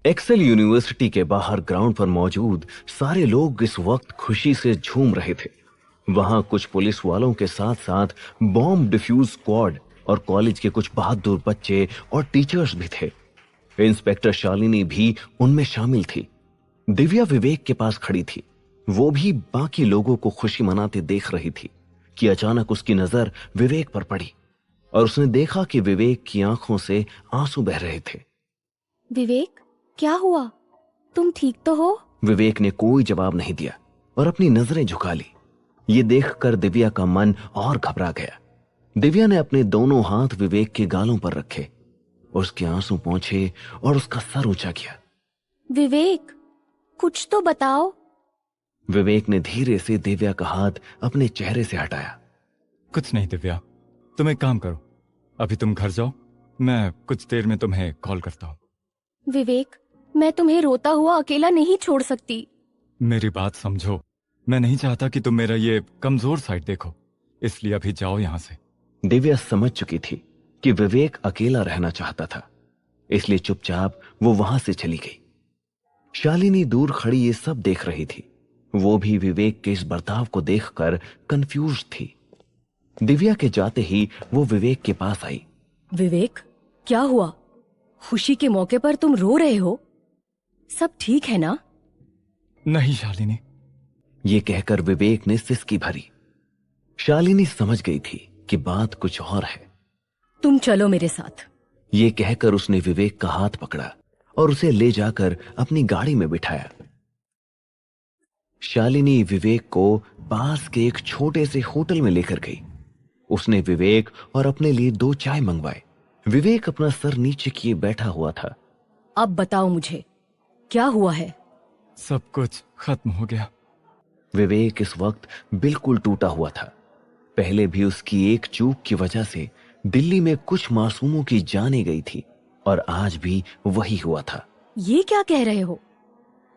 Excel university के बाहर ground पर मौजूद सारे लोग इस वक्त खुशी से झूम रहे थे। वहां कुछ पुलिस वालों के साथ साथ बॉम्ब डिफ्यूज स्क्वाड और कॉलेज के कुछ बहादुर बच्चे और टीचर्स भी थे। इंस्पेक्टर शालिनी भी उनमें शामिल थी। दिव्या विवेक के पास खड़ी थी। वो भी बाकी लोगों को खुशी मनाते देख रही थी कि अचानक उसकी नजर विवेक पर पड़ी और उसने देखा कि विवेक की आंखों से आंसू बह रहे थे। विवेक, क्या हुआ? तुम ठीक तो हो? विवेक ने कोई जवाब नहीं दिया और अपनी नजरें झुका ली। ये देखकर दिव्या का मन और घबरा गया। दिव्या ने अपने दोनों हाथ विवेक के गालों पर रखे, उसके आंसू पोंछे और उसका सर ऊंचा किया। विवेक, कुछ तो बताओ। विवेक ने धीरे से दिव्या का हाथ अपने चेहरे से हटाया। कुछ नहीं दिव्या, तुम एक काम करो, अभी तुम घर जाओ, मैं कुछ देर में तुम्हें कॉल करता हूँ। विवेक, मैं तुम्हें रोता हुआ अकेला नहीं छोड़ सकती। मेरी बात समझो, मैं नहीं चाहता कि तुम मेरा ये कमजोर साइड देखो, इसलिए अभी जाओ यहां से। दिव्या समझ चुकी थी कि विवेक अकेला रहना चाहता था, इसलिए चुपचाप वो वहां से चली गई। शालिनी दूर खड़ी ये सब देख रही थी। वो भी विवेक के इस बर्ताव को देखकर कंफ्यूज थी। दिव्या के जाते ही वो विवेक के पास आई। विवेक, क्या हुआ? खुशी के मौके पर तुम रो रहे हो? सब ठीक है ना? नहीं शालिनी। ये कहकर विवेक ने सिसकी भरी। शालिनी समझ गई थी कि बात कुछ और है। तुम चलो मेरे साथ। ये कहकर उसने विवेक का हाथ पकड़ा और उसे ले जाकर अपनी गाड़ी में बिठाया। शालिनी विवेक को पास के एक छोटे से होटल में लेकर गई। उसने विवेक और अपने लिए 2 चाय मंगवाए। विवेक अपना सर नीचे किए बैठा हुआ था। अब बताओ मुझे, क्या हुआ है? सब कुछ खत्म हो गया। विवेक इस वक्त बिल्कुल टूटा हुआ था। पहले भी उसकी एक चूक की वजह से दिल्ली में कुछ मासूमों की जानें गई थी और आज भी वही हुआ था। ये क्या कह रहे हो?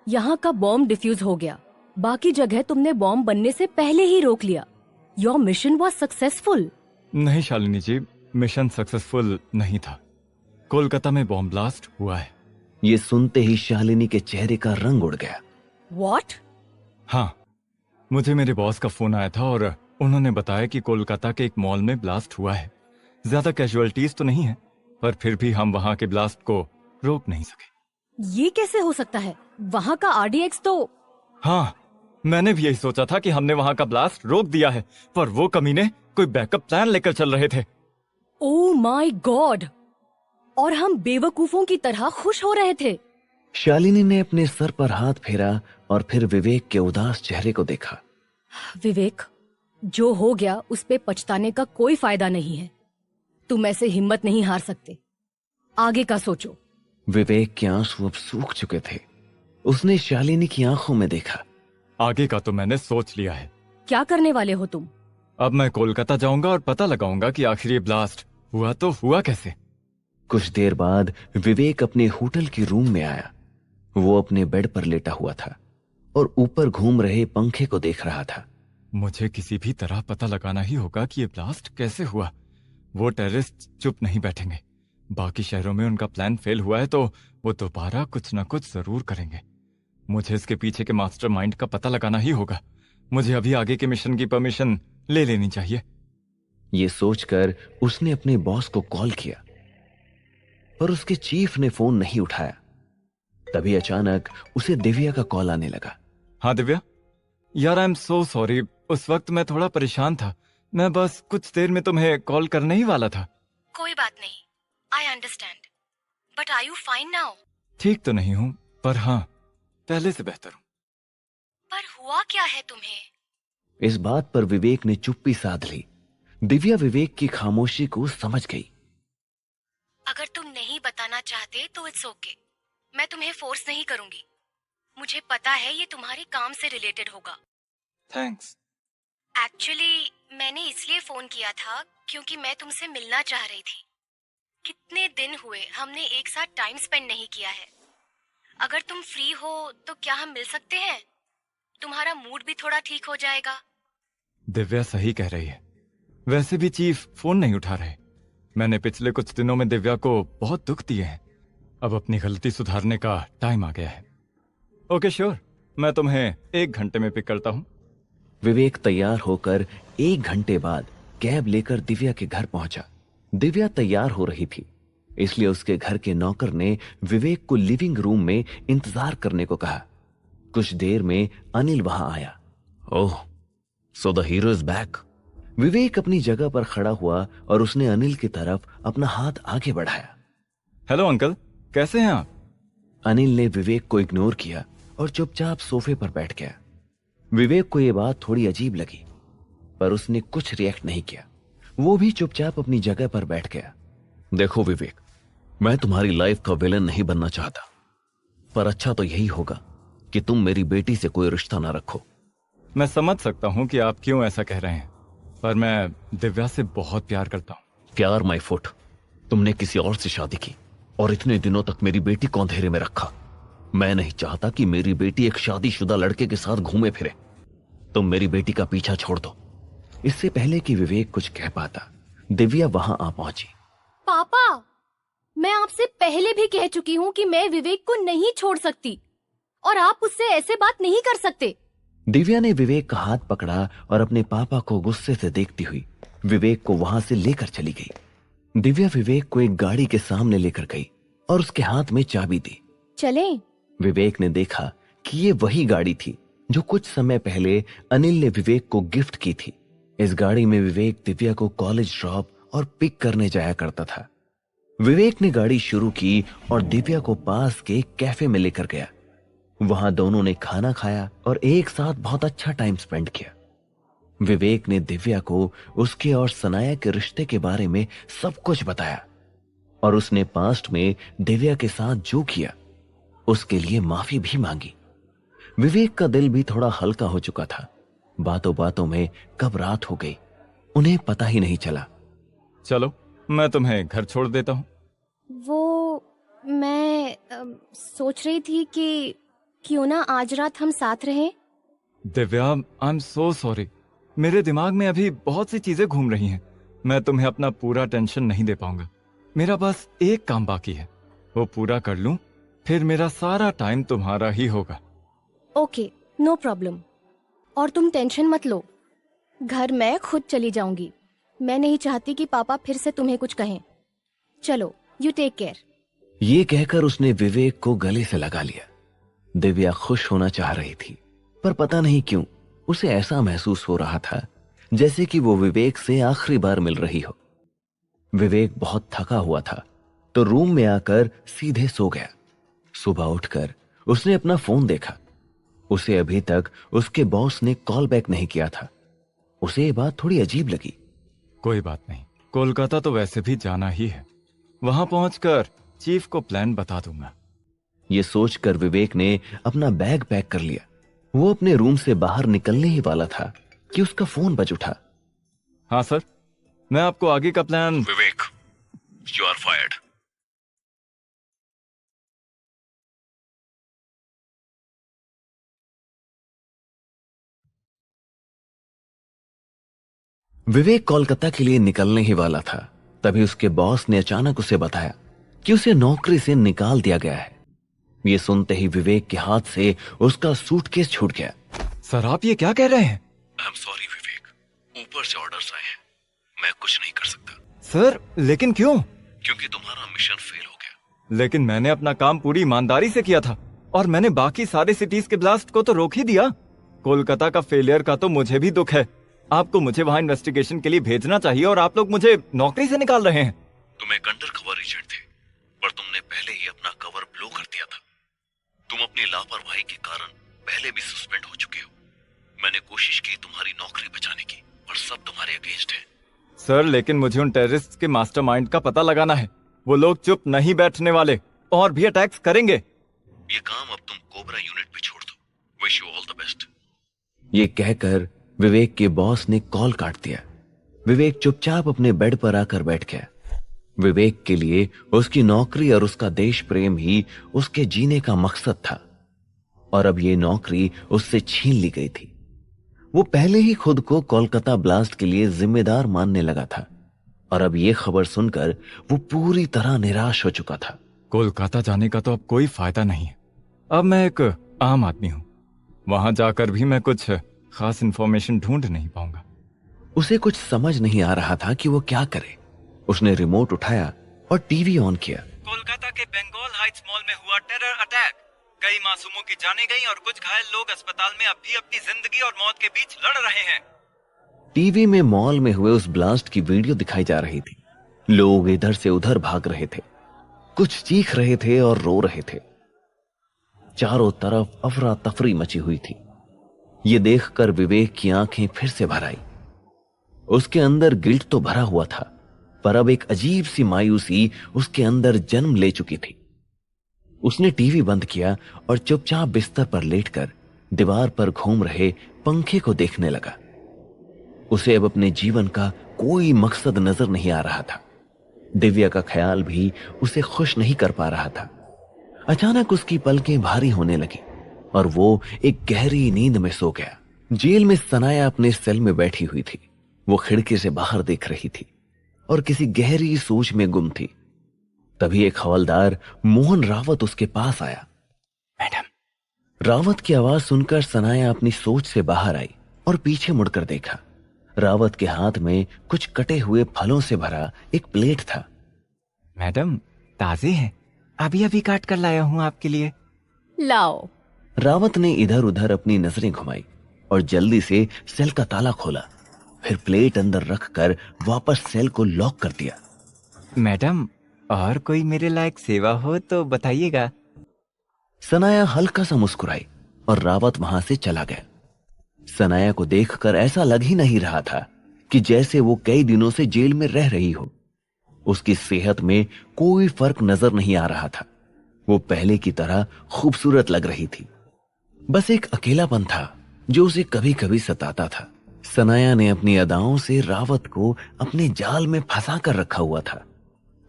यहाँ का बॉम्ब डिफ्यूज हो गया, बाकी जगह तुमने बॉम्ब बनने से पहले ही रोक लिया। Your mission was successful. नहीं शालिनी जी, मिशन सक्सेसफुल नहीं था। कोलकाता में बॉम्ब ब्लास्ट हुआ है। ये सुनते ही शालिनी के चेहरे का रंग उड़ गया। व्हाट? हाँ, मुझे मेरे बॉस का फोन आया था और उन्होंने बताया कि कोलकाता के एक मॉल में ब्लास्ट हुआ है। ज्यादा कैजुअलिटीज तो नहीं है, पर फिर भी हम वहां के ब्लास्ट को रोक नहीं सके। ये कैसे हो सकता है? वहाँ का आरडीएक्स तो... हाँ, मैंने भी यही सोचा था कि हमने वहां का ब्लास्ट रोक दिया है, पर वो कमीने कोई बैकअप प्लान लेकर चल रहे थे। Oh my God! और हम बेवकूफों की तरह खुश हो रहे थे। शालिनी ने अपने सर पर हाथ फेरा और फिर विवेक के उदास चेहरे को देखा। विवेक, जो हो गया उस पे पछताने का कोई फायदा नहीं है। तुम ऐसे हिम्मत नहीं हार सकते। आगे का सोचो। विवेक के आंसू अब सूख चुके थे। उसने शालिनी की आंखों में देखा। आगे का तो मैंने सोच लिया है। क्या करने वाले हो तुम? अब मैं कोलकाता जाऊंगा और पता लगाऊंगा कि आखिर ये ब्लास्ट हुआ तो हुआ कैसे। कुछ देर बाद विवेक अपने होटल के रूम में आया। वो अपने बेड पर लेटा हुआ था और ऊपर घूम रहे पंखे को देख रहा था। मुझे किसी भी तरह पता लगाना ही होगा कि ये ब्लास्ट कैसे हुआ। वो टेररिस्ट चुप नहीं बैठेंगे। बाकी शहरों में उनका प्लान फेल हुआ है तो वो दोबारा कुछ ना कुछ जरूर करेंगे। मुझे इसके पीछे के मास्टरमाइंड का पता लगाना ही होगा। मुझे अभी आगे के मिशन की परमिशन ले लेनी चाहिए। ये सोचकर उसने अपने बॉस को कॉल किया, पर उसके चीफ ने फोन नहीं उठाया। तभी अचानक उसे दिव्या का कॉल आने लगा। हाँ दिव्या, यार आई एम सो सॉरी, उस वक्त मैं थोड़ा परेशान था। मैं बस कुछ देर में तुम्हें कॉल करने ही वाला था। कोई बात नहीं, I understand. But are you fine now? ठीक तो नहीं हूँ, पर हाँ, पहले से बेहतर हूँ। पर हुआ क्या है तुम्हें? इस बात पर विवेक ने चुप्पी साध ली। दिव्या विवेक की खामोशी को समझ गई। अगर तुम नहीं बताना चाहते तो इट्स ओके। मैं तुम्हें फोर्स नहीं करूंगी। मुझे पता है ये तुम्हारे काम से रिलेटेड होगा। थैंक्स। एक्चुअली मैंने इसलिए फोन किया था क्योंकि मैं तुमसे मिलना चाह रही थी। कितने दिन हुए हमने एक साथ टाइम स्पेंड नहीं किया है। अगर तुम फ्री हो तो क्या हम मिल सकते हैं? तुम्हारा मूड भी थोड़ा ठीक हो जाएगा। दिव्या सही कह रही है। वैसे भी चीफ फोन नहीं उठा रहे। मैंने पिछले कुछ दिनों में दिव्या को बहुत दुख दिए हैं। अब अपनी गलती सुधारने का टाइम आ गया है। ओके श्योर, मैं तुम्हें 1 घंटे में पिक करता हूँ। विवेक तैयार होकर 1 घंटे बाद कैब लेकर दिव्या के घर पहुंचा। दिव्या तैयार हो रही थी, इसलिए उसके घर के नौकर ने विवेक को लिविंग रूम में इंतजार करने को कहा। कुछ देर में अनिल वहां आया। Oh, so the hero is back. Vivek अपनी जगह पर खड़ा हुआ और उसने अनिल की तरफ अपना हाथ आगे बढ़ाया। हेलो अंकल, कैसे हैं आप? अनिल ने विवेक को इग्नोर किया और चुपचाप सोफे पर बैठ गया। विवेक को यह बात थोड़ी अजीब लगी, पर उसने कुछ रिएक्ट नहीं किया। वो भी चुपचाप अपनी जगह पर बैठ गया। देखो विवेक, मैं तुम्हारी लाइफ का विलन नहीं बनना चाहता, पर अच्छा तो यही होगा कि तुम मेरी बेटी से कोई रिश्ता ना रखो। मैं समझ सकता हूँ कि आप क्यों ऐसा कह रहे हैं, पर मैं दिव्या से बहुत प्यार करता हूँ। प्यार माय फुट, तुमने किसी और से शादी की और इतने दिनों तक मेरी बेटी को अंधेरे में रखा। मैं नहीं चाहता कि मेरी बेटी एक शादीशुदा लड़के के साथ घूमे फिरे। तुम मेरी बेटी का पीछा छोड़ दो। इससे पहले कि विवेक कुछ कह पाता, दिव्या वहां आ पहुंची। पापा, मैं आपसे पहले भी कह चुकी हूँ कि मैं विवेक को नहीं छोड़ सकती और आप उससे ऐसे बात नहीं कर सकते। दिव्या ने विवेक का हाथ पकड़ा और अपने पापा को गुस्से से देखती हुई विवेक को वहां से लेकर चली गई। दिव्या विवेक को एक गाड़ी के सामने लेकर गई और उसके हाथ में चाबी दी। चलें? विवेक ने देखा कि ये वही गाड़ी थी जो कुछ समय पहले अनिल ने विवेक को गिफ्ट की थी। इस गाड़ी में विवेक दिव्या को कॉलेज ड्रॉप और पिक करने जाया करता था। विवेक ने गाड़ी शुरू की और दिव्या को पास के कैफे में लेकर गया। वहां दोनों ने खाना खाया और एक साथ बहुत अच्छा टाइम स्पेंड किया। विवेक ने दिव्या को उसके और सनाया के रिश्ते के बारे में सब कुछ बताया और उसने पास्ट में दिव्या के साथ जो किया उसके लिए माफी भी मांगी। विवेक का दिल भी थोड़ा हल्का हो चुका था। बातों बातों में कब रात हो गई उन्हें पता ही नहीं चला। चलो, मैं तुम्हें घर छोड़ देता हूँ। वो मैं सोच रही थी कि क्यों ना आज रात हम साथ रहें। दिव्या, आई एम सो सॉरी। मेरे दिमाग में अभी बहुत सी चीजें घूम रही हैं। मैं तुम्हें अपना पूरा टेंशन नहीं दे पाऊंगा। मेरा बस एक काम बाकी है, वो पूरा कर लूं, फिर मेरा सारा टाइम तुम्हारा ही होगा। Okay, no problem. और तुम टेंशन मत लो, घर मैं खुद चली जाऊंगी। मैं नहीं चाहती कि पापा फिर से तुम्हें कुछ कहें। चलो, यू टेक केयर। ये कहकर उसने विवेक को गले से लगा लिया। दिव्या खुश होना चाह रही थी, पर पता नहीं क्यों उसे ऐसा महसूस हो रहा था जैसे कि वो विवेक से आखिरी बार मिल रही हो। विवेक बहुत थका हुआ था तो रूम में आकर सीधे सो गया। सुबह उठकर उसने अपना फोन देखा। उसे अभी तक उसके बॉस ने कॉल बैक नहीं किया था। उसे ये बात थोड़ी अजीब लगी। कोई बात नहीं, कोलकाता तो वैसे भी जाना ही है। वहां पहुंचकर चीफ को प्लान बता दूंगा। ये सोचकर विवेक ने अपना बैग पैक कर लिया। वो अपने रूम से बाहर निकलने ही वाला था कि उसका फोन बज उठा। हाँ सर, मैं आपको आगे का plan. Vivek, you are fired. Vivek Kolkata के लिए निकलने ही वाला था, तभी उसके बॉस ने अचानक उसे बताया कि उसे नौकरी से निकाल दिया गया है। ये सुनते ही विवेक के हाथ से उसका सूटकेस छूट गया। सर, आप ये क्या कह रहे हैं? आई एम सॉरी विवेक, ऊपर से ऑर्डर्स आए हैं, मैं कुछ नहीं कर सकता। सर, लेकिन क्यों? क्योंकि तुम्हारा मिशन फेल हो गया। लेकिन मैंने अपना काम पूरी ईमानदारी से किया था और मैंने बाकी सारे सिटीज के ब्लास्ट को तो रोक ही दिया। कोलकाता का फेलियर का तो मुझे भी दुख है। आपको मुझे वहां इन्वेस्टिगेशन के लिए भेजना चाहिए और आप लोग मुझे नौकरी से निकाल रहे हैं। तुम एक अंडर कवर एजेंट थे, पर तुमने पहले ही अपना कवर ब्लो कर दिया था। तुम अपनी लापरवाही के कारण पहले भी सस्पेंड हो चुके हो। मैंने कोशिश की तुम्हारी नौकरी बचाने की, पर सब तुम्हारे अगेंस्ट है। सर, लेकिन मुझे उन टेररिस्ट के मास्टरमाइंड का पता लगाना है। वो लोग चुप नहीं बैठने वाले और भी अटैक्स करेंगे। ये काम अब तुम कोबरा यूनिट पे छोड़ दो। Wish you all the best. ये कहकर विवेक के बॉस ने कॉल काट दिया। विवेक चुपचाप अपने बेड पर आकर बैठ गया। विवेक के लिए उसकी नौकरी और उसका देश प्रेम ही उसके जीने का मकसद था, और अब ये नौकरी उससे छीन ली गई थी। वो पहले ही खुद को कोलकाता ब्लास्ट के लिए जिम्मेदार मानने लगा था, और अब ये खबर सुनकर वो पूरी तरह निराश हो चुका था। कोलकाता जाने का तो अब कोई फायदा नहीं है। अब मैं एक आम आदमी हूँ, वहां जाकर भी मैं कुछ खास इंफॉर्मेशन ढूंढ नहीं पाऊंगा। उसे कुछ समझ नहीं आ रहा था कि वो क्या करे। उसने रिमोट उठाया और टीवी ऑन किया। कोलकाता के बंगाल हाइट्स मॉल में हुआ टेरर अटैक, कई मासूमों की जानें गईं और कुछ घायल लोग अस्पताल में अब भी अपनी जिंदगी और मौत के बीच लड़ रहे हैं। टीवी में मॉल में हुए उस ब्लास्ट की वीडियो दिखाई जा रही थी। लोग इधर से उधर भाग रहे थे, कुछ चीख रहे थे और रो रहे थे। चारों तरफ अफरा तफरी मची हुई थी। ये देखकर विवेक की आंखें फिर से भर आई। उसके अंदर गिल्ट तो भरा हुआ था, पर अब एक अजीब सी मायूसी उसके अंदर जन्म ले चुकी थी। उसने टीवी बंद किया और चुपचाप बिस्तर पर लेटकर दीवार पर घूम रहे पंखे को देखने लगा। उसे अब अपने जीवन का कोई मकसद नजर नहीं आ रहा था। दिव्या का ख्याल भी उसे खुश नहीं कर पा रहा था। अचानक उसकी पलकें भारी होने लगी और वो एक गहरी नींद में सो गया। जेल में सनाया अपने सेल में बैठी हुई थी। वो खिड़की से बाहर देख रही थी और किसी गहरी सोच में गुम थी। तभी एक हवलदार मोहन रावत उसके पास आया। मैडम। रावत की आवाज सुनकर सनाया अपनी सोच से बाहर आई और पीछे मुड़कर देखा। रावत के हाथ में कुछ कटे हुए फलों से भरा एक प्लेट था। मैडम, ताजे हैं, अभी अभी काट कर लाया हूँ आपके लिए। लाओ। रावत ने इधर उधर अपनी नजरें घुमाई और जल्दी से सेल का ताला खोला, फिर प्लेट अंदर रखकर वापस सेल को लॉक कर दिया। मैडम, और कोई मेरे लायक सेवा हो तो बताइएगा। सनाया हल्का सा मुस्कुराई और रावत वहां से चला गया। सनाया को देखकर ऐसा लग ही नहीं रहा था कि जैसे वो कई दिनों से जेल में रह रही हो। उसकी सेहत में कोई फर्क नजर नहीं आ रहा था। वो पहले की तरह खूबसूरत लग रही थी। बस एक अकेलापन था जो उसे कभी कभी सताता था। सनाया ने अपनी अदाओं से रावत को अपने जाल में फंसा कर रखा हुआ था।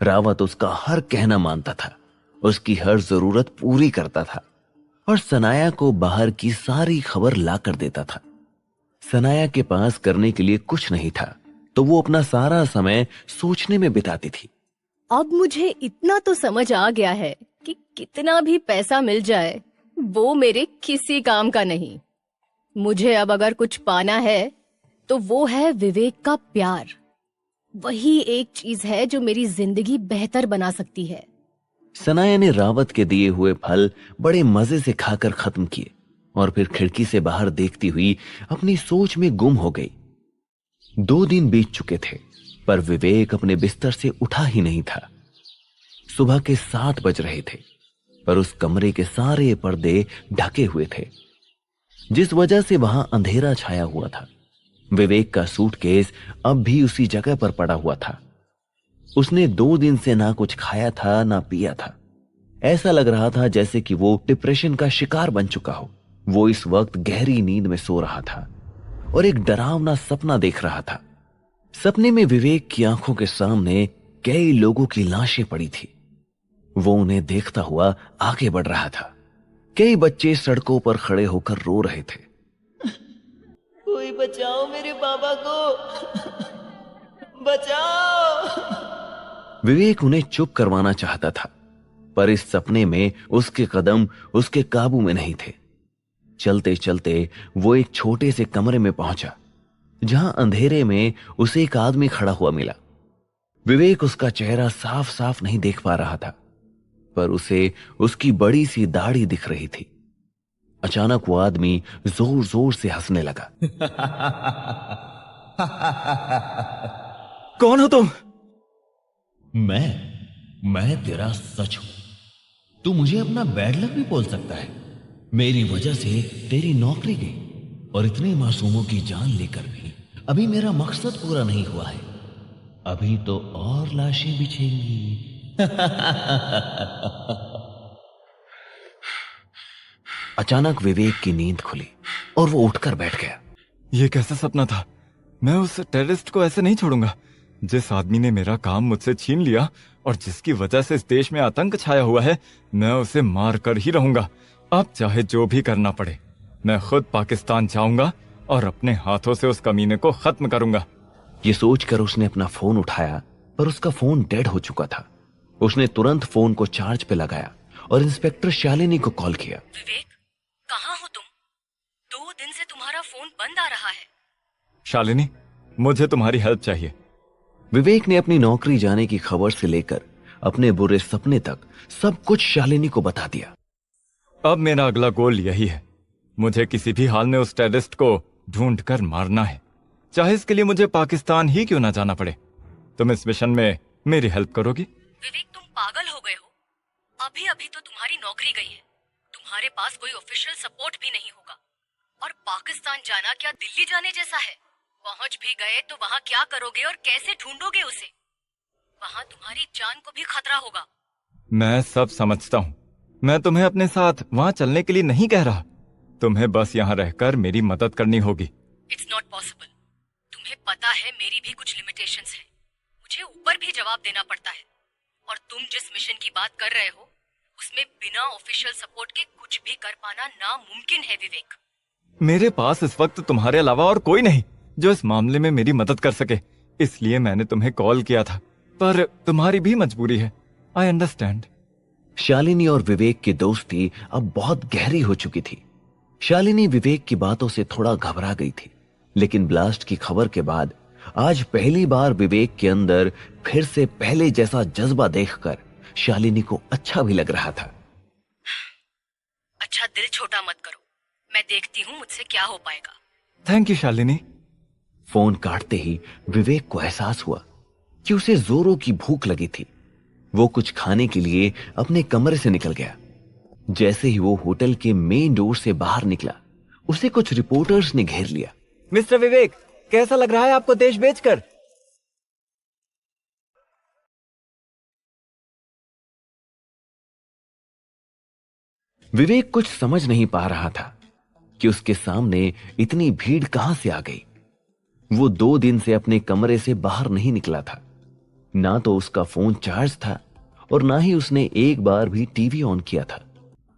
रावत उसका हर कहना मानता था, उसकी हर जरूरत पूरी करता था और सनाया को बाहर की सारी खबर ला कर देता था। सनाया के पास करने के लिए कुछ नहीं था, तो वो अपना सारा समय सोचने में बिताती थी। अब मुझे इतना तो समझ आ गया है कि कितना भी पैसा मिल जाए वो मेरे किसी काम का नहीं। मुझे अब अगर कुछ पाना है तो वो है विवेक का प्यार। वही एक चीज है जो मेरी जिंदगी बेहतर बना सकती है। सनाया ने रावत के दिए हुए फल बड़े मजे से खाकर खत्म किए और फिर खिड़की से बाहर देखती हुई अपनी सोच में गुम हो गई। 2 दिन बीत चुके थे, पर विवेक अपने बिस्तर से उठा ही नहीं था। सुबह के 7 बज रहे थे, पर उस कमरे के सारे पर्दे ढके हुए थे, जिस वजह से वहां अंधेरा छाया हुआ था। विवेक का सूटकेस अब भी उसी जगह पर पड़ा हुआ था। उसने 2 दिन से ना कुछ खाया था ना पिया था। ऐसा लग रहा था जैसे कि वो डिप्रेशन का शिकार बन चुका हो। वो इस वक्त गहरी नींद में सो रहा था और एक डरावना सपना देख रहा था। सपने में विवेक की आंखों के सामने कई लोगों की लाशें पड़ी थी। वो उन्हें देखता हुआ आगे बढ़ रहा था। कई बच्चे सड़कों पर खड़े होकर रो रहे थे। कोई बचाओ मेरे बाबा को, बचाओ। विवेक उन्हें चुप करवाना चाहता था, पर इस सपने में उसके कदम उसके काबू में नहीं थे। चलते चलते वो एक छोटे से कमरे में पहुंचा, जहां अंधेरे में उसे एक आदमी खड़ा हुआ मिला। विवेक उसका चेहरा साफ साफ नहीं देख पा रहा था, पर उसे उसकी बड़ी सी दाढ़ी दिख रही थी। अचानक वो आदमी जोर जोर से हंसने लगा। कौन हो तुम? मैं तेरा सच हूं। तू मुझे अपना बैड लक भी बोल सकता है। मेरी वजह से तेरी नौकरी गई और इतने मासूमों की जान लेकर भी अभी मेरा मकसद पूरा नहीं हुआ है। अभी तो और लाशें बिछेंगी। अचानक विवेक की नींद खुली और वो उठकर बैठ गया। ये कैसा सपना था? मैं उस टेररिस्ट को ऐसे नहीं छोड़ूंगा। जिस आदमी ने मेरा काम मुझसे छीन लिया और जिसकी वजह से इस देश में आतंक छाया हुआ है, मैं उसे मार कर ही रहूंगा। अब चाहे जो भी करना पड़े, मैं खुद पाकिस्तान जाऊंगा और अपने हाथों से उस कमीने को खत्म करूंगा। ये सोचकर उसने अपना फोन उठाया, पर उसका फोन डेड हो चुका था उसने तुरंत फोन को चार्ज पे लगाया और इंस्पेक्टर शालिनी को कॉल किया। विवेक, कहाँ हो तुम? 2 दिन से तुम्हारा फोन बंद आ रहा है। शालिनी, मुझे तुम्हारी हेल्प चाहिए। विवेक ने अपनी नौकरी जाने की खबर से लेकर अपने बुरे सपने तक सब कुछ शालिनी को बता दिया। अब मेरा अगला गोल यही है, मुझे किसी भी हाल में उस टेररिस्ट को ढूंढकर मारना है, चाहे इसके लिए मुझे पाकिस्तान ही क्यों ना जाना पड़े। तुम इस मिशन में मेरी हेल्प करोगी? विवेक, तुम पागल हो गए हो। अभी अभी तो तुम्हारी नौकरी गई है, तुम्हारे पास कोई ऑफिशियल सपोर्ट भी नहीं होगा। और पाकिस्तान जाना क्या दिल्ली जाने जैसा है? पहुंच भी गए तो वहाँ क्या करोगे और कैसे ढूंढोगे उसे? वहाँ तुम्हारी जान को भी खतरा होगा। मैं सब समझता हूँ, मैं तुम्हें अपने साथ वहां चलने के लिए नहीं कह रहा। तुम्हें बस यहाँ रहकर मेरी मदद करनी होगी। It's not possible. तुम्हें पता है मेरी भी कुछ लिमिटेशंस है, मुझे ऊपर भी जवाब देना पड़ता है। और तुम जिस मिशन की बात कर रहे हो उसमें बिना ऑफिशियल सपोर्ट के कुछ भी कर पाना नामुमकिन है विवेक। मेरे पास इस वक्त तुम्हारे अलावा और कोई नहीं जो इस मामले में मेरी मदद कर सके, इसलिए मैंने तुम्हें कॉल किया था। पर तुम्हारी भी मजबूरी है, आई अंडरस्टैंड। शालिनी और विवेक की दोस्ती अब बहुत गहरी हो चुकी थी। शालिनी विवेक की बातों से थोड़ा घबरा गई थी, लेकिन ब्लास्ट की खबर के बाद आज पहली बार विवेक के अंदर फिर से पहले जैसा जज्बा देखकर शालिनी को अच्छा भी लग रहा था। अच्छा, दिल छोटा मत करो, मैं देखती हूँ मुझसे क्या हो पाएगा। Thank you Shalini. फोन काटते ही विवेक को एहसास हुआ कि उसे जोरों की भूख लगी थी। वो कुछ खाने के लिए अपने कमरे से निकल गया। जैसे ही वो होटल के मेन डोर से बाहर निकला, उसे कुछ रिपोर्टर्स ने घेर लिया। मिस्टर विवेक, कैसा लग रहा है आपको देश बेचकर? विवेक कुछ समझ नहीं पा रहा था कि उसके सामने इतनी भीड़ कहां से आ गई। वो 2 दिन से अपने कमरे से बाहर नहीं निकला था। ना तो उसका फोन चार्ज था और ना ही उसने एक बार भी टीवी ऑन किया था।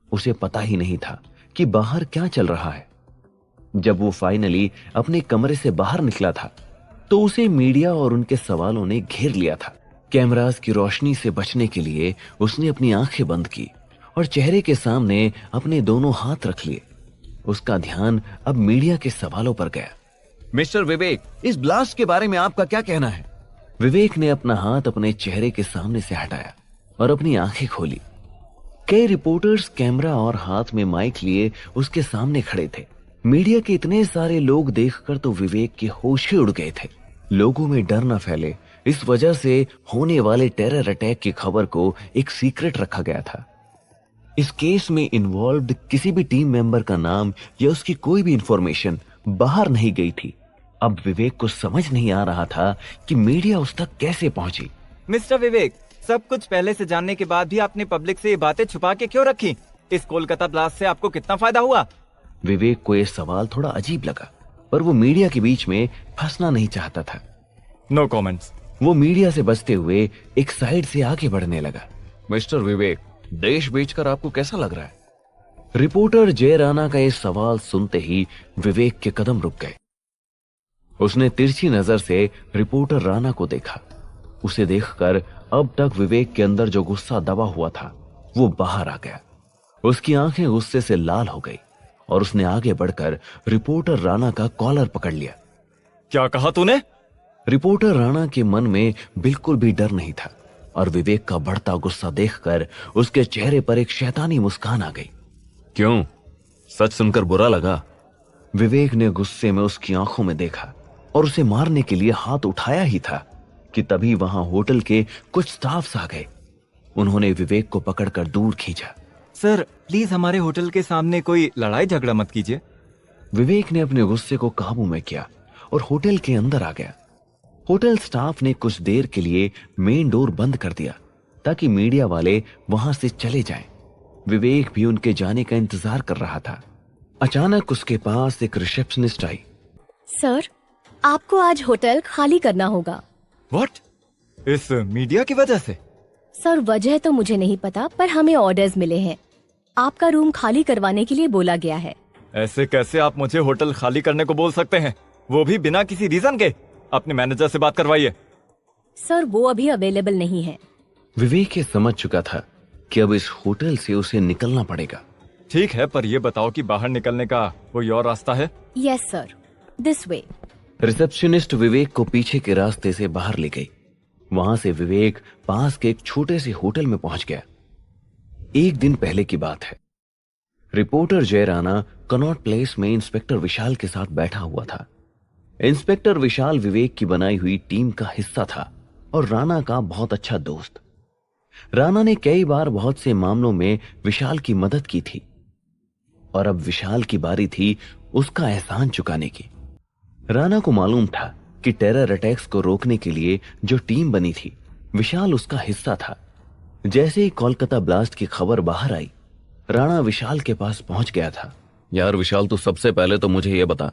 उसे पता ही नहीं था कि बाहर क्या चल रहा है। जब वो फाइनली अपने कमरे से बाहर निकला था तो उसे मीडिया और उनके सवालों ने घेर लिया था। कैमरास की रोशनी से बचने के लिए उसने अपनी आंखें बंद की और चेहरे के सामने अपने दोनों हाथ रख लिए। उसका ध्यान अब मीडिया के सवालों पर गया। मिस्टर विवेक, इस ब्लास्ट के बारे में आपका क्या कहना है? विवेक ने अपना हाथ अपने चेहरे के सामने से हटाया और अपनी आंखें खोली। कई रिपोर्टर्स कैमरा और हाथ में माइक लिए उसके सामने खड़े थे। मीडिया के इतने सारे लोग देखकर तो विवेक के होश ही उड़ गए थे। लोगों में डर न फैले, इस वजह से होने वाले टेरर अटैक की खबर को एक सीक्रेट रखा गया था। इस केस में इन्वॉल्व्ड किसी भी टीम मेंबर का नाम या उसकी कोई भी इंफॉर्मेशन बाहर नहीं गई थी। अब विवेक को समझ नहीं आ रहा था कि मीडिया उस तक कैसे पहुंची। मिस्टर विवेक, सब कुछ पहले से जानने के बाद भी आपने पब्लिक से ये बातें छुपा के क्यों रखी? इस कोलकाता ब्लास्ट से आपको कितना फायदा हुआ? विवेक को यह सवाल थोड़ा अजीब लगा, पर वो मीडिया के बीच में फंसना नहीं चाहता था। No comments. वो मीडिया से बचते हुए एक साइड से आगे बढ़ने लगा। मिस्टर विवेक, देश बेचकर आपको कैसा लग रहा है? रिपोर्टर जय राणा का ये सवाल सुनते ही विवेक के कदम रुक गए। उसने तिरछी नजर से रिपोर्टर राणा को देखा। उसे देखकर अब तक विवेक के अंदर जो गुस्सा दबा हुआ था वो बाहर आ गया। उसकी आंखें गुस्से से लाल हो गई और उसने आगे बढ़कर रिपोर्टर राणा का कॉलर पकड़ लिया। क्या कहा तूने? रिपोर्टर राणा के मन में बिल्कुल भी डर नहीं था और विवेक का बढ़ता गुस्सा देखकर उसके चेहरे पर एक शैतानी मुस्कान आ गई। क्यों, सच सुनकर बुरा लगा? विवेक ने गुस्से में उसकी आंखों में देखा और उसे मारने के लिए हाथ उठाया ही था कि तभी वहां होटल के कुछ स्टाफ्स आ गए। उन्होंने विवेक को पकड़कर दूर खींचा। सर, प्लीज हमारे होटल के सामने कोई लड़ाई झगड़ा मत कीजिए। विवेक ने अपने गुस्से को काबू में किया और होटल के अंदर आ गया। होटल स्टाफ ने कुछ देर के लिए मेन डोर बंद कर दिया ताकि मीडिया वाले वहां से चले जाएं। विवेक भी उनके जाने का इंतजार कर रहा था। अचानक उसके पास एक रिसेप्शनिस्ट आई। सर, आपको आज होटल खाली करना होगा। व्हाट? इस मीडिया की वजह से? सर, वजह तो मुझे नहीं पता, पर हमें ऑर्डर्स मिले हैं। आपका रूम खाली करवाने के लिए बोला गया है। ऐसे कैसे आप मुझे होटल खाली करने को बोल सकते हैं, वो भी बिना किसी रीजन के? अपने मैनेजर से बात करवाइए। सर, वो अभी अवेलेबल नहीं है। विवेक ये समझ चुका था कि अब इस होटल से उसे निकलना पड़ेगा। ठीक है, पर ये बताओ कि बाहर निकलने का कोई और रास्ता है? Yes sir, this way. Receptionist Vivek को पीछे के रास्ते से बाहर ले गई। वहां से विवेक पास के एक छोटे से होटल में पहुंच गया। एक दिन पहले की बात है। रिपोर्टर जय राणा कनॉट प्लेस में इंस्पेक्टर विशाल के साथ बैठा हुआ था। इंस्पेक्टर विशाल विवेक की बनाई हुई टीम का हिस्सा था और राणा का बहुत अच्छा दोस्त। राणा ने कई बार बहुत से मामलों में विशाल की मदद की थी और अब विशाल की बारी थी उसका एहसान चुकाने की। राणा को मालूम था कि टेरर अटैक्स को रोकने के लिए जो टीम बनी थी, विशाल उसका हिस्सा था। जैसे ही कोलकाता ब्लास्ट की खबर बाहर आई, राणा विशाल के पास पहुंच गया था। यार विशाल, तू सबसे पहले तो मुझे ये बता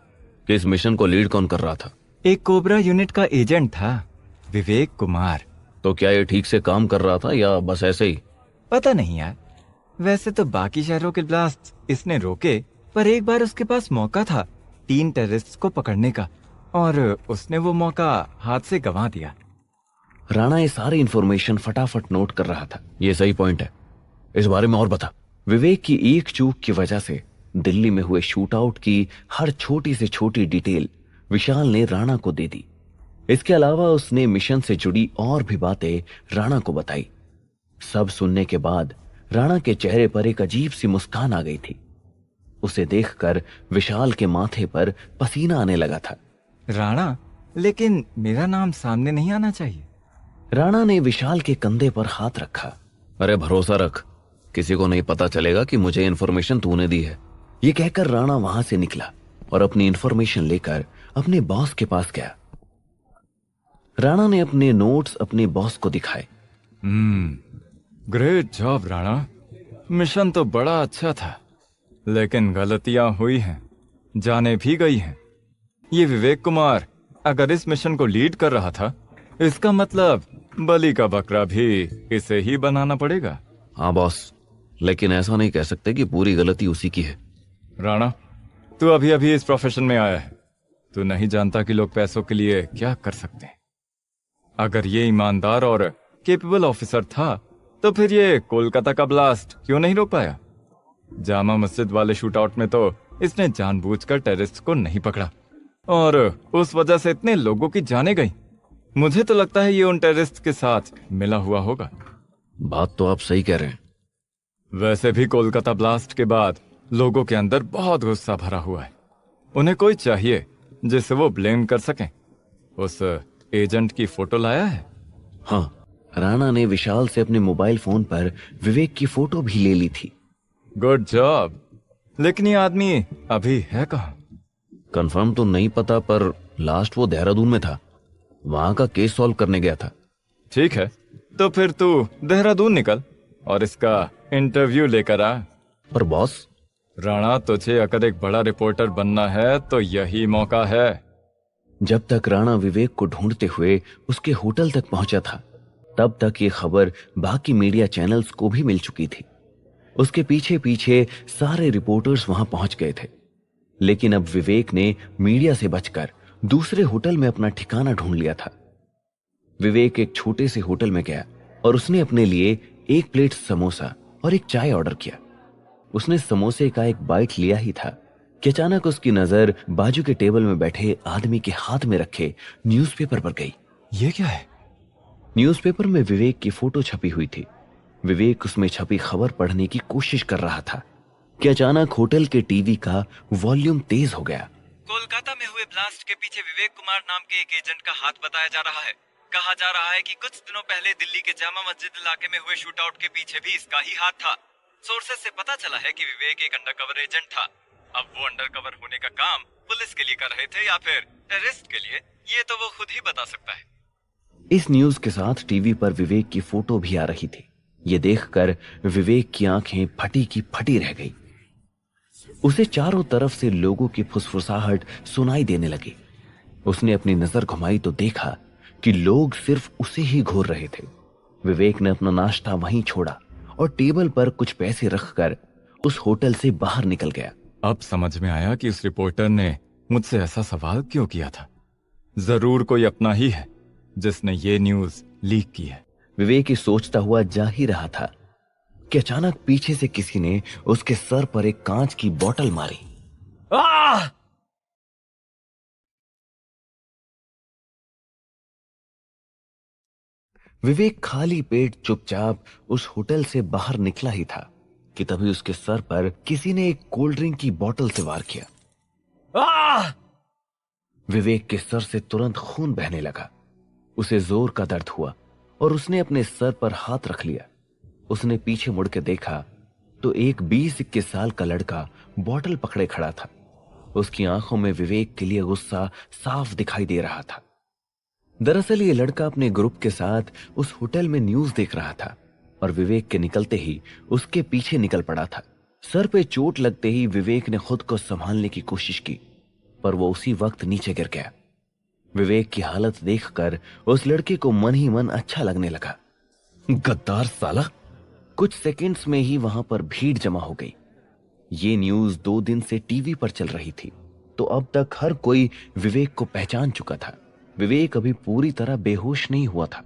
कि इस मिशन को लीड कौन कर रहा था? एक कोबरा यूनिट का एजेंट था, विवेक कुमार। तो क्या ये ठीक से काम कर रहा था या बस ऐसे ही? पता नहीं यार, वैसे तो बाकी शहरों के ब्लास्ट इसने रोके, पर एक बार उसके पास मौका था 3 टेररिस्ट को पकड़ने का और उसने वो मौका हाथ से गंवा दिया। राणा ये सारी इंफॉर्मेशन फटाफट नोट कर रहा था। ये सही पॉइंट है, इस बारे में और बता। विवेक की एक चूक की वजह से दिल्ली में हुए शूटआउट की हर छोटी से छोटी डिटेल विशाल ने राणा को दे दी। इसके अलावा उसने मिशन से जुड़ी और भी बातें राणा को बताई। सब सुनने के बाद राणा के चेहरे पर एक अजीब सी मुस्कान आ गई थी। उसे देखकर विशाल के माथे पर पसीना आने लगा था। राणा, लेकिन मेरा नाम सामने नहीं आना चाहिए। राणा ने विशाल के कंधे पर हाथ रखा। अरे भरोसा रख, किसी को नहीं पता चलेगा कि मुझे इन्फॉर्मेशन तूने दी है। ये कहकर राणा वहां से निकला और अपनी इन्फॉर्मेशन लेकर अपने बॉस के पास गया। राणा ने अपने नोट्स अपने बॉस को दिखाए। ग्रेट जॉब राणा, मिशन तो बड़ा अच्छा था, लेकिन गलतियां हुई हैं, जाने भी गई हैं। ये विवेक कुमार अगर इस मिशन को लीड कर रहा था, इसका मतलब बलि का बकरा भी इसे ही बनाना पड़ेगा। हाँ बॉस, लेकिन ऐसा नहीं कह सकते कि पूरी गलती उसी की है। राणा, तू अभी अभी इस प्रोफेशन में आया है, तू नहीं जानता कि लोग पैसों के लिए क्या कर सकते हैं। अगर ये ईमानदार और केपेबल ऑफिसर था तो फिर ये कोलकाता का ब्लास्ट क्यों नहीं रोक पाया? जामा मस्जिद वाले शूटआउट में तो इसने जानबूझकर टेररिस्ट को नहीं पकड़ा और उस वजह से इतने लोगों की जानें गई। मुझे तो लगता है ये उन टेररिस्ट के साथ मिला हुआ होगा। बात तो आप सही कह रहे हैं। वैसे भी कोलकाता ब्लास्ट के बाद लोगों के अंदर बहुत गुस्सा भरा हुआ है। उन्हें कोई चाहिए जिसे वो ब्लेम कर सकें। उस एजेंट की फोटो लाया है? हाँ, राणा ने विशाल से अपने मोबाइल फोन पर विवेक की फोटो भी ले ली थी। गुड जॉब, लेकिन ये आदमी अभी है कहाँ? कंफर्म तो नहीं पता, पर लास्ट वो देहरादून में था, वहां का केस सॉल्व करने गया था। ठीक है, तो फिर तू देहरादून निकल और इसका इंटरव्यू लेकर आ। पर बॉस, राणा, तुझे अगर एक बड़ा रिपोर्टर बनना है तो यही मौका है। जब तक राणा विवेक को ढूंढते हुए उसके होटल तक पहुंचा था, तब तक ये खबर बाकी मीडिया चैनल्स को भी मिल चुकी थी। उसके पीछे पीछे सारे रिपोर्टर्स वहां पहुंच गए थे। लेकिन अब विवेक ने मीडिया से बचकर दूसरे होटल में अपना ठिकाना ढूंढ लिया था। विवेक एक छोटे से होटल में गया और उसने अपने लिए 1 प्लेट समोसा और एक चाय ऑर्डर किया। उसने समोसे का एक बाइट लिया ही था कि अचानक उसकी नजर बाजू के टेबल में बैठे आदमी के हाथ में रखे न्यूज़पेपर पर गई। ये क्या है? न्यूज़पेपर में विवेक की फोटो छपी हुई थी। विवेक उसमें छपी खबर पढ़ने की कोशिश कर रहा था कि अचानक होटल के टीवी का वॉल्यूम तेज हो गया। कोलकाता में हुए ब्लास्ट के पीछे विवेक कुमार नाम के एक एजेंट का हाथ बताया जा रहा है। कहा जा रहा है कि कुछ दिनों पहले दिल्ली के जामा मस्जिद इलाके में हुए शूटआउट के पीछे भी इसका ही हाथ था। सोर्सेस से पता चला है कि विवेक एक अंडरकवर एजेंट था। अब वो अंडरकवर होने का काम पुलिस के लिए कर रहे थे या फिर टेररिस्ट के लिए, ये तो वो खुद ही बता सकता है। इस न्यूज के साथ टीवी पर विवेक की फोटो भी आ रही थी। ये देखकर विवेक की आंखें फटी की फटी रह गई। उसे चारों तरफ से लोगों की फुसफुसाहट सुनाई देने लगी। उसने अपनी नजर घुमाई तो देखा कि लोग सिर्फ उसे ही घूर रहे थे। विवेक ने अपना नाश्ता वहीं छोड़ा और टेबल पर कुछ पैसे रखकर उस होटल से बाहर निकल गया। अब समझ में आया कि उस रिपोर्टर ने मुझसे ऐसा सवाल क्यों किया था। जरूर कोई अपना ही है जिसने ये न्यूज लीक की है। विवेक ये सोचता हुआ जा ही रहा था कि अचानक पीछे से किसी ने उसके सर पर एक कांच की बोतल मारी। आह! विवेक खाली पेट चुपचाप उस होटल से बाहर निकला ही था कि तभी उसके सर पर किसी ने एक कोल्ड ड्रिंक की बोतल से वार किया। आह! विवेक के सर से तुरंत खून बहने लगा। उसे जोर का दर्द हुआ और उसने अपने सर पर हाथ रख लिया। उसने पीछे मुड़ के देखा तो एक 20-21 साल का लड़का बोतल पकड़े खड़ा था। उसकी आंखों में विवेक के लिए गुस्सा साफ दिखाई दे रहा था। दरअसल ये लड़का अपने ग्रुप के साथ उस होटल में न्यूज देख रहा था और विवेक के निकलते ही उसके पीछे निकल पड़ा था। सर पे चोट लगते ही विवेक ने खुद को संभालने की कोशिश की, पर वो उसी वक्त नीचे गिर गया। विवेक की हालत देखकर उस लड़के को मन ही मन अच्छा लगने लगा। गद्दार साला। कुछ सेकंड्स में ही वहां पर भीड़ जमा हो गई। ये न्यूज 2 दिन से टीवी पर चल रही थी, तो अब तक हर कोई विवेक को पहचान चुका था। विवेक अभी पूरी तरह बेहोश नहीं हुआ था।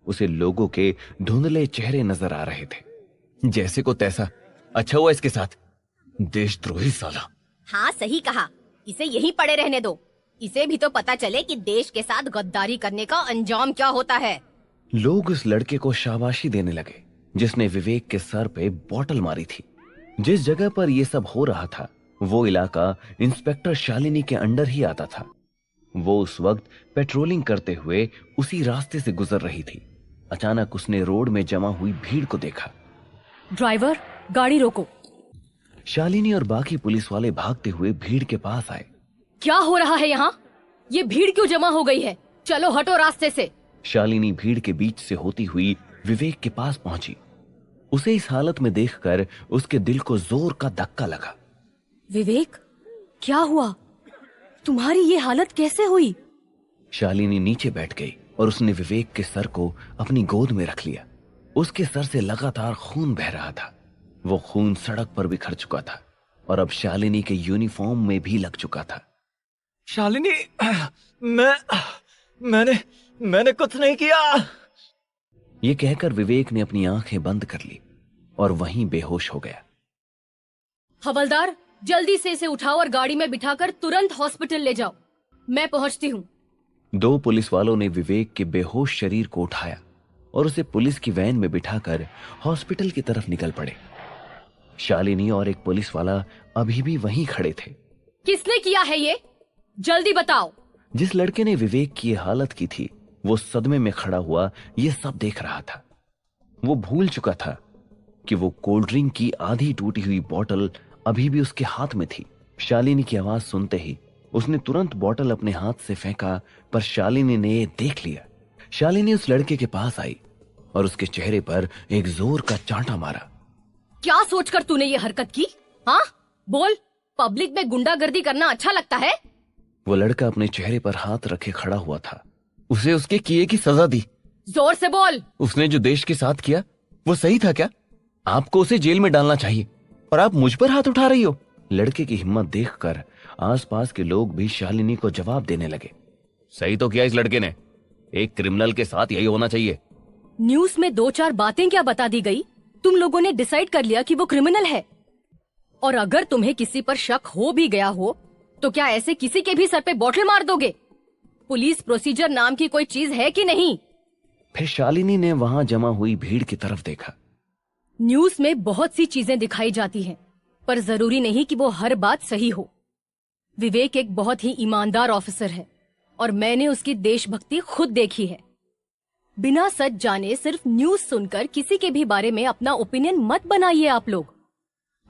उसे लोगों के धुंधले चेहरे नजर आ रहे थे। जैसे को तैसा। अच्छा हुआ इसके साथ। देशद्रोही साला। हाँ सही कहा, इसे यहीं पड़े रहने दो। इसे भी तो पता चले कि देश के साथ गद्दारी करने का अंजाम क्या होता है। लोग उस लड़के को शाबाशी देने लगे जिसने विवेक के सर पे बोतल मारी थी। जिस जगह पर यह सब हो रहा था वो इलाका इंस्पेक्टर शालिनी के अंडर ही आता था। वो उस वक्त पेट्रोलिंग करते हुए उसी रास्ते से गुजर रही थी। अचानक उसने रोड में जमा हुई भीड़ को देखा। ड्राइवर, गाड़ी रोको। शालिनी और बाकी पुलिस वाले भागते हुए भीड़ के पास आए। क्या हो रहा है यहाँ? ये भीड़ क्यों जमा हो गई है? चलो हटो रास्ते से। शालिनी भीड़ के बीच से होती हुई विवेक के पास पहुंची। उसे इस हालत में देखकर उसके दिल को जोर का धक्का लगा। विवेक, क्या हुआ? तुम्हारी ये हालत कैसे हुई? शालिनी नीचे बैठ गई और उसने विवेक के सर को अपनी गोद में रख लिया। उसके सर से लगातार खून बह रहा था। वो खून सड़क पर बिखर चुका था और अब शालिनी के यूनिफॉर्म में भी लग चुका था। शालिनी, मैंने कुछ नहीं किया। ये कहकर विवेक ने अपनी आंखें बंद कर ली और वहीं बेहोश हो गया। हवलदार, जल्दी से इसे उठाओ और गाड़ी में बिठाकर तुरंत हॉस्पिटल ले जाओ। मैं पहुंचती हूँ। 2 पुलिस वालों ने विवेक के बेहोश शरीर को उठाया और उसे पुलिस की वैन में बिठाकर हॉस्पिटल की तरफ निकल पड़े। शालिनी और एक पुलिस वाला अभी भी वहीं खड़े थे। किसने किया है ये? जल्दी बताओ। जिस लड़के ने विवेक की ये हालत की थी वो सदमे में खड़ा हुआ ये सब देख रहा था। वो भूल चुका था कि वो कोल्ड ड्रिंक की आधी टूटी हुई बोतल अभी भी उसके हाथ में थी। शालिनी की आवाज सुनते ही उसने तुरंत बोतल अपने हाथ से फेंका, पर शालिनी ने ये देख लिया। शालिनी उस लड़के के पास आई और उसके चेहरे पर एक जोर का चांटा मारा। क्या सोचकर तूने ये हरकत की? हाँ बोल, पब्लिक में गुंडागर्दी करना अच्छा लगता है? वो लड़का अपने चेहरे पर हाथ रखे खड़ा हुआ था। उसे उसके किए की सजा दी। जोर से बोल। उसने जो देश के साथ किया वो सही था क्या? आपको उसे जेल में डालना चाहिए और आप मुझ पर हाथ उठा रही हो। लड़के की हिम्मत देखकर आसपास के लोग भी शालिनी को जवाब देने लगे। सही तो किया इस लड़के ने। एक क्रिमिनल के साथ यही होना चाहिए। न्यूज में 2-4 बातें क्या बता दी गई? तुम लोगों ने डिसाइड कर लिया कि वो क्रिमिनल है। और अगर तुम्हें किसी पर शक हो भी गया हो तो क्या ऐसे किसी के भी सर पे बोतल मार दोगे? पुलिस प्रोसीजर नाम की कोई चीज है कि नहीं? फिर शालिनी ने वहां जमा हुई भीड़ की तरफ देखा। न्यूज में बहुत सी चीजें दिखाई जाती हैं, पर जरूरी नहीं कि वो हर बात सही हो। विवेक एक बहुत ही ईमानदार ऑफिसर है और मैंने उसकी देशभक्ति खुद देखी है। बिना सच जाने सिर्फ न्यूज सुनकर किसी के भी बारे में अपना ओपिनियन मत बनाइए। आप लोग,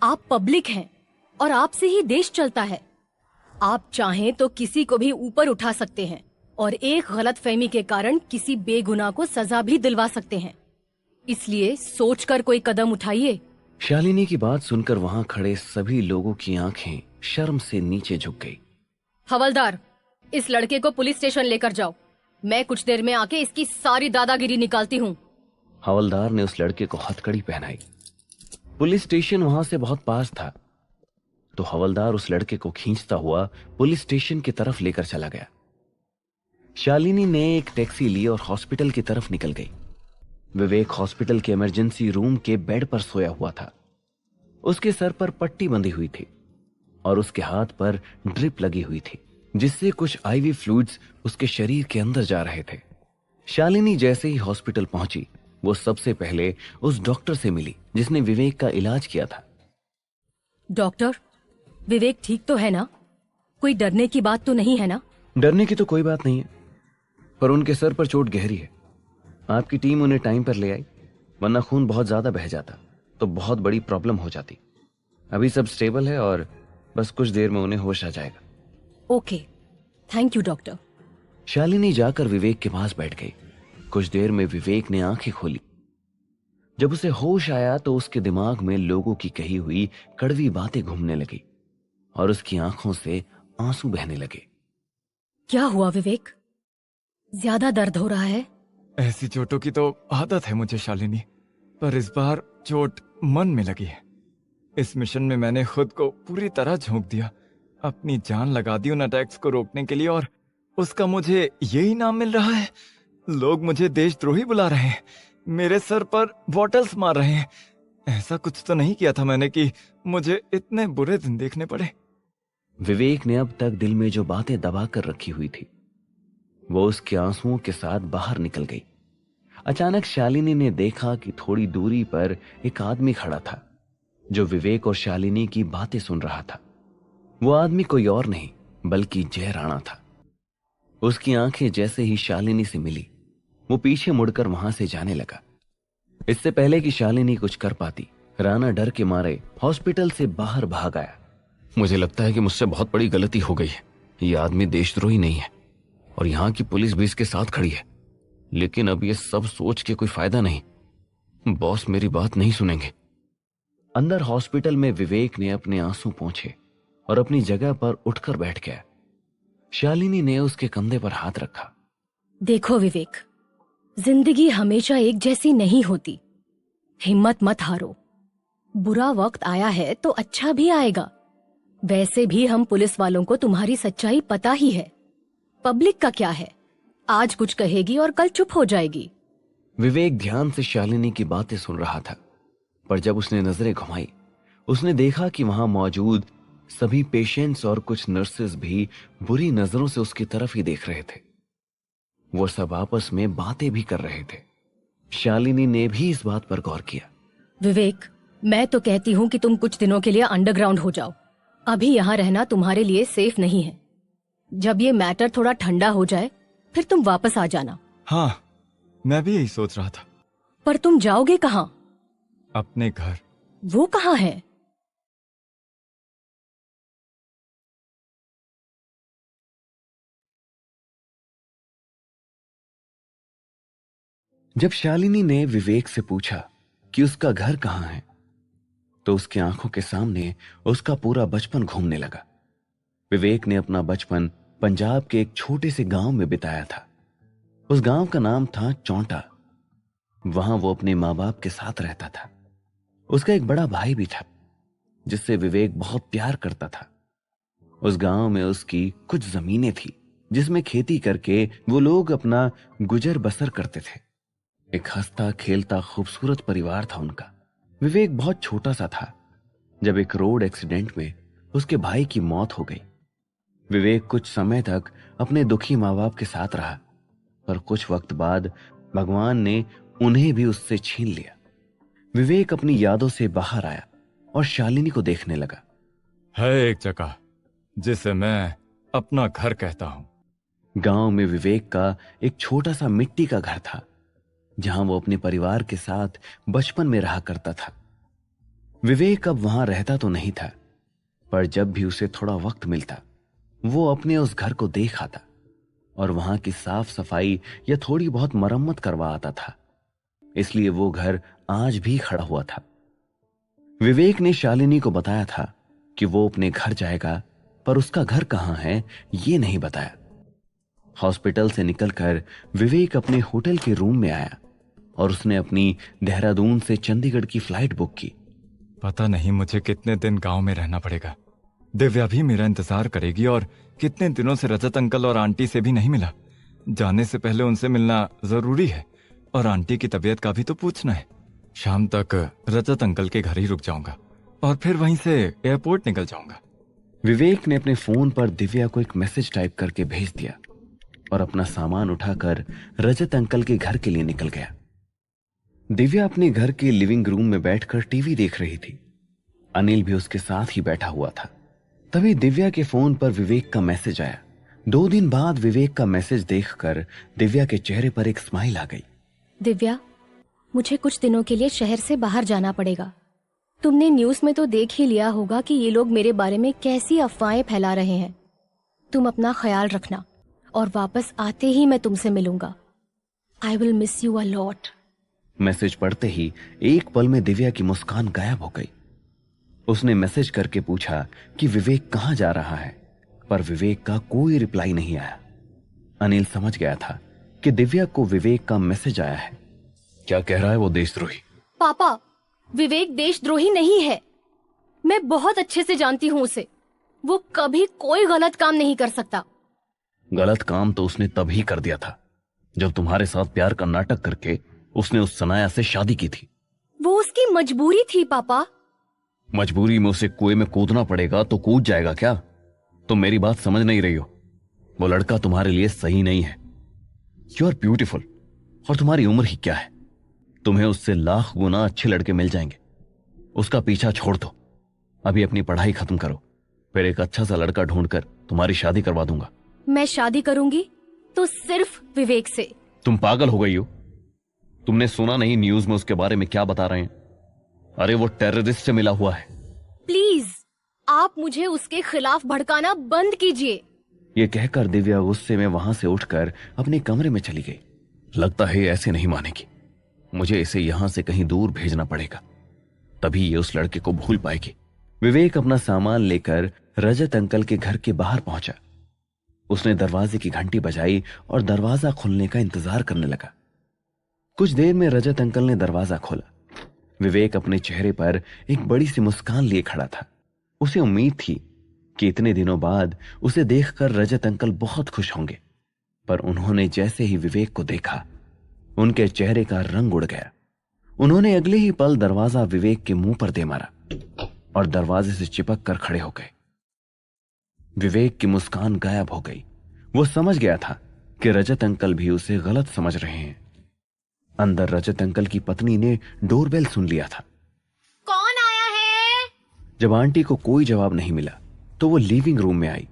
आप पब्लिक हैं और आपसे ही देश चलता है। आप चाहें तो किसी को भी ऊपर उठा सकते हैं और एक गलतफहमी के कारण किसी बेगुनाह को सजा भी दिलवा सकते हैं। इसलिए सोचकर कोई कदम उठाइए। शालिनी की बात सुनकर वहां खड़े सभी लोगों की आंखें शर्म से नीचे झुक गई। हवलदार, इस लड़के को पुलिस स्टेशन लेकर जाओ। मैं कुछ देर में आके इसकी सारी दादागिरी निकालती हूँ। हवलदार ने उस लड़के को हथकड़ी पहनाई। पुलिस स्टेशन वहां से बहुत पास था, तो हवलदार उस लड़के को खींचता हुआ पुलिस स्टेशन की तरफ लेकर चला गया। शालिनी ने एक टैक्सी ली और हॉस्पिटल की तरफ निकल गई। विवेक हॉस्पिटल के इमरजेंसी रूम के बेड पर सोया हुआ था। उसके सर पर पट्टी बंधी हुई थी और उसके हाथ पर ड्रिप लगी हुई थी, जिससे कुछ आईवी फ्लूइड्स उसके शरीर के अंदर जा रहे थे। शालिनी जैसे ही हॉस्पिटल पहुंची, वो सबसे पहले उस डॉक्टर से मिली जिसने विवेक का इलाज किया था। डॉक्टर, विवेक ठीक तो है ना? कोई डरने की बात तो नहीं है ना? डरने की तो कोई बात नहीं है, पर उनके सर पर चोट गहरी है। आपकी टीम उन्हें टाइम पर ले आई, वरना खून बहुत ज्यादा बह जाता तो बहुत बड़ी प्रॉब्लम हो जाती। अभी सब स्टेबल है और बस कुछ देर में उन्हें होश आ जाएगा। Okay, thank you doctor. Shalini जाकर विवेक के पास बैठ गई। कुछ देर में विवेक ने आंखें खोली। जब उसे होश आया तो उसके दिमाग में लोगों की कही हुई कड़वी बातें घूमने लगी और उसकी आंखों से आंसू बहने लगे। क्या हुआ विवेक? ज्यादा दर्द हो रहा है? ऐसी चोटों की तो आदत है मुझे शालिनी, पर इस बार चोट मन में लगी है। इस मिशन में मैंने खुद को पूरी तरह झोंक दिया, अपनी जान लगा दी उन अटैक्स को रोकने के लिए, और उसका मुझे यही नाम मिल रहा है। लोग मुझे देशद्रोही बुला रहे हैं, मेरे सर पर बॉटल्स मार रहे हैं। ऐसा कुछ तो नहीं किया था मैंने कि मुझे इतने बुरे दिन देखने पड़े। विवेक ने अब तक दिल में जो बातें दबा कर रखी हुई थी, वो उसके आंसुओं के साथ बाहर निकल गई। अचानक शालिनी ने देखा कि थोड़ी दूरी पर एक आदमी खड़ा था जो विवेक और शालिनी की बातें सुन रहा था। वो आदमी कोई और नहीं बल्कि जय राणा था। उसकी आंखें जैसे ही शालिनी से मिली, वो पीछे मुड़कर वहां से जाने लगा। इससे पहले कि शालिनी कुछ कर पाती, राणा डर के मारे हॉस्पिटल से बाहर भाग आया। मुझे लगता है कि मुझसे बहुत बड़ी गलती हो गई है। ये आदमी देशद्रोही नहीं है और यहाँ की पुलिस भी इसके साथ खड़ी है, लेकिन अब ये सब सोच के कोई फायदा नहीं। बॉस मेरी बात नहीं सुनेंगे। अंदर हॉस्पिटल में विवेक ने अपने आंसू पोंछे और अपनी जगह पर उठकर बैठ गया। शालिनी ने उसके कंधे पर हाथ रखा। देखो विवेक, जिंदगी हमेशा एक जैसी नहीं होती। हिम्मत मत हारो। बुरा वक्त आया है तो अच्छा भी आएगा। वैसे भी हम पुलिस वालों को तुम्हारी सच्चाई पता ही है। पब्लिक का क्या है, आज कुछ कहेगी और कल चुप हो जाएगी। विवेक ध्यान से शालिनी की बातें सुन रहा था, पर जब उसने नजरें घुमाई, उसने देखा कि वहां मौजूद सभी पेशेंट्स और कुछ नर्सेस भी बुरी नजरों से उसकी तरफ ही देख रहे थे। वो सब आपस में बातें भी कर रहे थे। शालिनी ने भी इस बात पर गौर किया। विवेक, मैं तो कहती हूँ कि तुम कुछ दिनों के लिए अंडरग्राउंड हो जाओ। अभी यहाँ रहना तुम्हारे लिए सेफ नहीं है। जब ये मैटर थोड़ा ठंडा हो जाए फिर तुम वापस आ जाना। हाँ, मैं भी यही सोच रहा था। पर तुम जाओगे कहाँ? अपने घर। वो कहाँ है? जब शालिनी ने विवेक से पूछा कि उसका घर कहाँ है, तो उसकी आंखों के सामने उसका पूरा बचपन घूमने लगा। विवेक ने अपना बचपन पंजाब के एक छोटे से गांव में बिताया था। उस गांव का नाम था चौंटा। वहां वो अपने माँ बाप के साथ रहता था। उसका एक बड़ा भाई भी था जिससे विवेक बहुत प्यार करता था। उस गांव में उसकी कुछ जमीनें थी जिसमें खेती करके वो लोग अपना गुजर बसर करते थे। एक हंसता खेलता खूबसूरत परिवार था उनका। विवेक बहुत छोटा सा था जब एक रोड एक्सीडेंट में उसके भाई की मौत हो गई। विवेक कुछ समय तक अपने दुखी माँ बाप के साथ रहा, पर कुछ वक्त बाद भगवान ने उन्हें भी उससे छीन लिया। विवेक अपनी यादों से बाहर आया और शालिनी को देखने लगा। है एक जगह जिसे मैं अपना घर कहता हूं। गांव में विवेक का एक छोटा सा मिट्टी का घर था जहां वो अपने परिवार के साथ बचपन में रहा करता था। विवेक अब वहां रहता तो नहीं था, पर जब भी उसे थोड़ा वक्त मिलता वो अपने उस घर को देख आता और वहां की साफ सफाई या थोड़ी बहुत मरम्मत करवा आता था। इसलिए वो घर आज भी खड़ा हुआ था। विवेक ने शालिनी को बताया था कि वो अपने घर जाएगा, पर उसका घर कहाँ है ये नहीं बताया। हॉस्पिटल से निकलकर विवेक अपने होटल के रूम में आया और उसने अपनी देहरादून से चंडीगढ़ की फ्लाइट बुक की। पता नहीं मुझे कितने दिन गांव में रहना पड़ेगा। दिव्या भी मेरा इंतजार करेगी और कितने दिनों से रजत अंकल और आंटी से भी नहीं मिला। जाने से पहले उनसे मिलना जरूरी है। और आंटी की तबीयत का भी तो पूछना है। शाम तक रजत अंकल के घर ही रुक जाऊंगा और फिर वहीं से एयरपोर्ट निकल जाऊंगा। विवेक ने अपने फोन पर दिव्या को एक मैसेज टाइप करके भेज दिया और अपना सामान उठाकर रजत अंकल के घर के लिए निकल गया। दिव्या अपने घर के लिविंग रूम में बैठकर टीवी देख रही थी। अनिल भी उसके साथ ही बैठा हुआ था। तभी दिव्या के फोन पर विवेक का मैसेज आया। 2 दिन बाद विवेक का मैसेज देखकर दिव्या के चेहरे पर एक स्माइल आ गई। दिव्या, मुझे कुछ दिनों के लिए शहर से बाहर जाना पड़ेगा। तुमने न्यूज़ में तो देख ही लिया होगा कि ये लोग मेरे बारे में कैसी अफवाहें फैला रहे हैं। तुम अपना ख्याल रखना और वापस आते ही मैं तुमसे मिलूंगा। I will miss you a lot. Message पढ़ते ही एक पल में दिव्या की मुस्कान गायब हो गई। उसने मैसेज करके पूछा कि विवेक कहाँ जा रहा है, पर विवेक का कोई रिप्लाई नहीं आया। अनिल समझ गया था कि दिव्या को विवेक का मैसेज आया है। क्या कह रहा है वो देशद्रोही? पापा, विवेक देशद्रोही नहीं है। मैं बहुत अच्छे से जानती हूँ उसे। वो कभी कोई गलत काम नहीं कर सकता। गलत काम तो उसने तभी कर दिया था जब तुम्हारे साथ प्यार का नाटक करके उसने उस सनाया से शादी की थी। वो उसकी मजबूरी थी पापा। मजबूरी में उसे कुएं में कूदना पड़ेगा तो कूद जाएगा क्या? तुम मेरी बात समझ नहीं रही हो। वो लड़का तुम्हारे लिए सही नहीं है। यू आर ब्यूटीफुल, और तुम्हारी उम्र ही क्या है। तुम्हें उससे लाख गुना अच्छे लड़के मिल जाएंगे। उसका पीछा छोड़ दो। अभी अपनी पढ़ाई खत्म करो, फिर एक अच्छा सा लड़का ढूंढकर तुम्हारी शादी करवा दूंगा। मैं शादी करूंगी तो सिर्फ विवेक से। तुम पागल हो गई हो? तुमने सुना नहीं न्यूज में उसके बारे में क्या बता रहे हैं? अरे वो टेररिस्ट से मिला हुआ है। प्लीज, आप मुझे उसके खिलाफ भड़काना बंद कीजिए। ये कहकर दिव्या गुस्से में वहां से उठकर अपने कमरे में चली गई। लगता है ऐसे नहीं मानेगी। मुझे इसे यहां से कहीं दूर भेजना पड़ेगा, तभी ये उस लड़के को भूल पाएगी। विवेक अपना सामान लेकर रजत अंकल के घर के बाहर पहुंचा। उसने दरवाजे की घंटी बजाई और दरवाजा खुलने का इंतजार करने लगा। कुछ देर में रजत अंकल ने दरवाजा खोला। विवेक अपने चेहरे पर एक बड़ी सी मुस्कान लिए खड़ा था। उसे उम्मीद थी कि इतने दिनों बाद उसे देखकर रजत अंकल बहुत खुश होंगे, पर उन्होंने जैसे ही विवेक को देखा, उनके चेहरे का रंग उड़ गया। उन्होंने अगले ही पल दरवाजा विवेक के मुंह पर दे मारा और दरवाजे से चिपक कर खड़े हो गए। विवेक की मुस्कान गायब हो गई। वो समझ गया था कि रजत अंकल भी उसे गलत समझ रहे हैं। अंदर रजत अंकल की पत्नी ने डोरबेल सुन लिया था। कौन आया है? जब आंटी को कोई जवाब नहीं मिला तो वो लिविंग रूम में आई।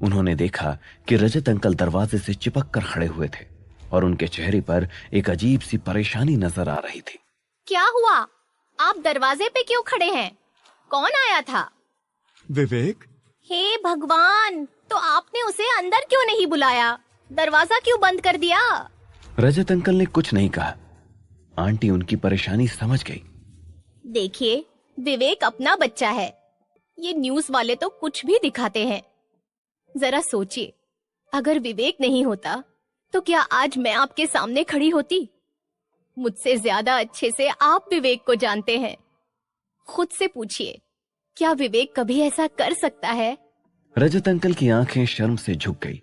उन्होंने देखा कि रजत अंकल दरवाजे से चिपक कर खड़े हुए थे और उनके चेहरे पर एक अजीब सी परेशानी नजर आ रही थी। क्या हुआ? आप दरवाजे पे क्यों खड़े हैं? कौन आया था? विवेक। हे भगवान, तो आपने उसे अंदर क्यों नहीं बुलाया? दरवाजा क्यों बंद कर दिया? रजत अंकल ने कुछ नहीं कहा। आंटी उनकी परेशानी समझ गई। देखिए, विवेक अपना बच्चा है। ये न्यूज़ वाले तो कुछ भी दिखाते हैं। जरा सोचिए, अगर विवेक नहीं होता तो क्या आज मैं आपके सामने खड़ी होती? मुझसे ज्यादा अच्छे से आप विवेक को जानते हैं। खुद से पूछिए, क्या विवेक कभी ऐसा कर सकता है? रजत अंकल की आंखें शर्म से झुक गई।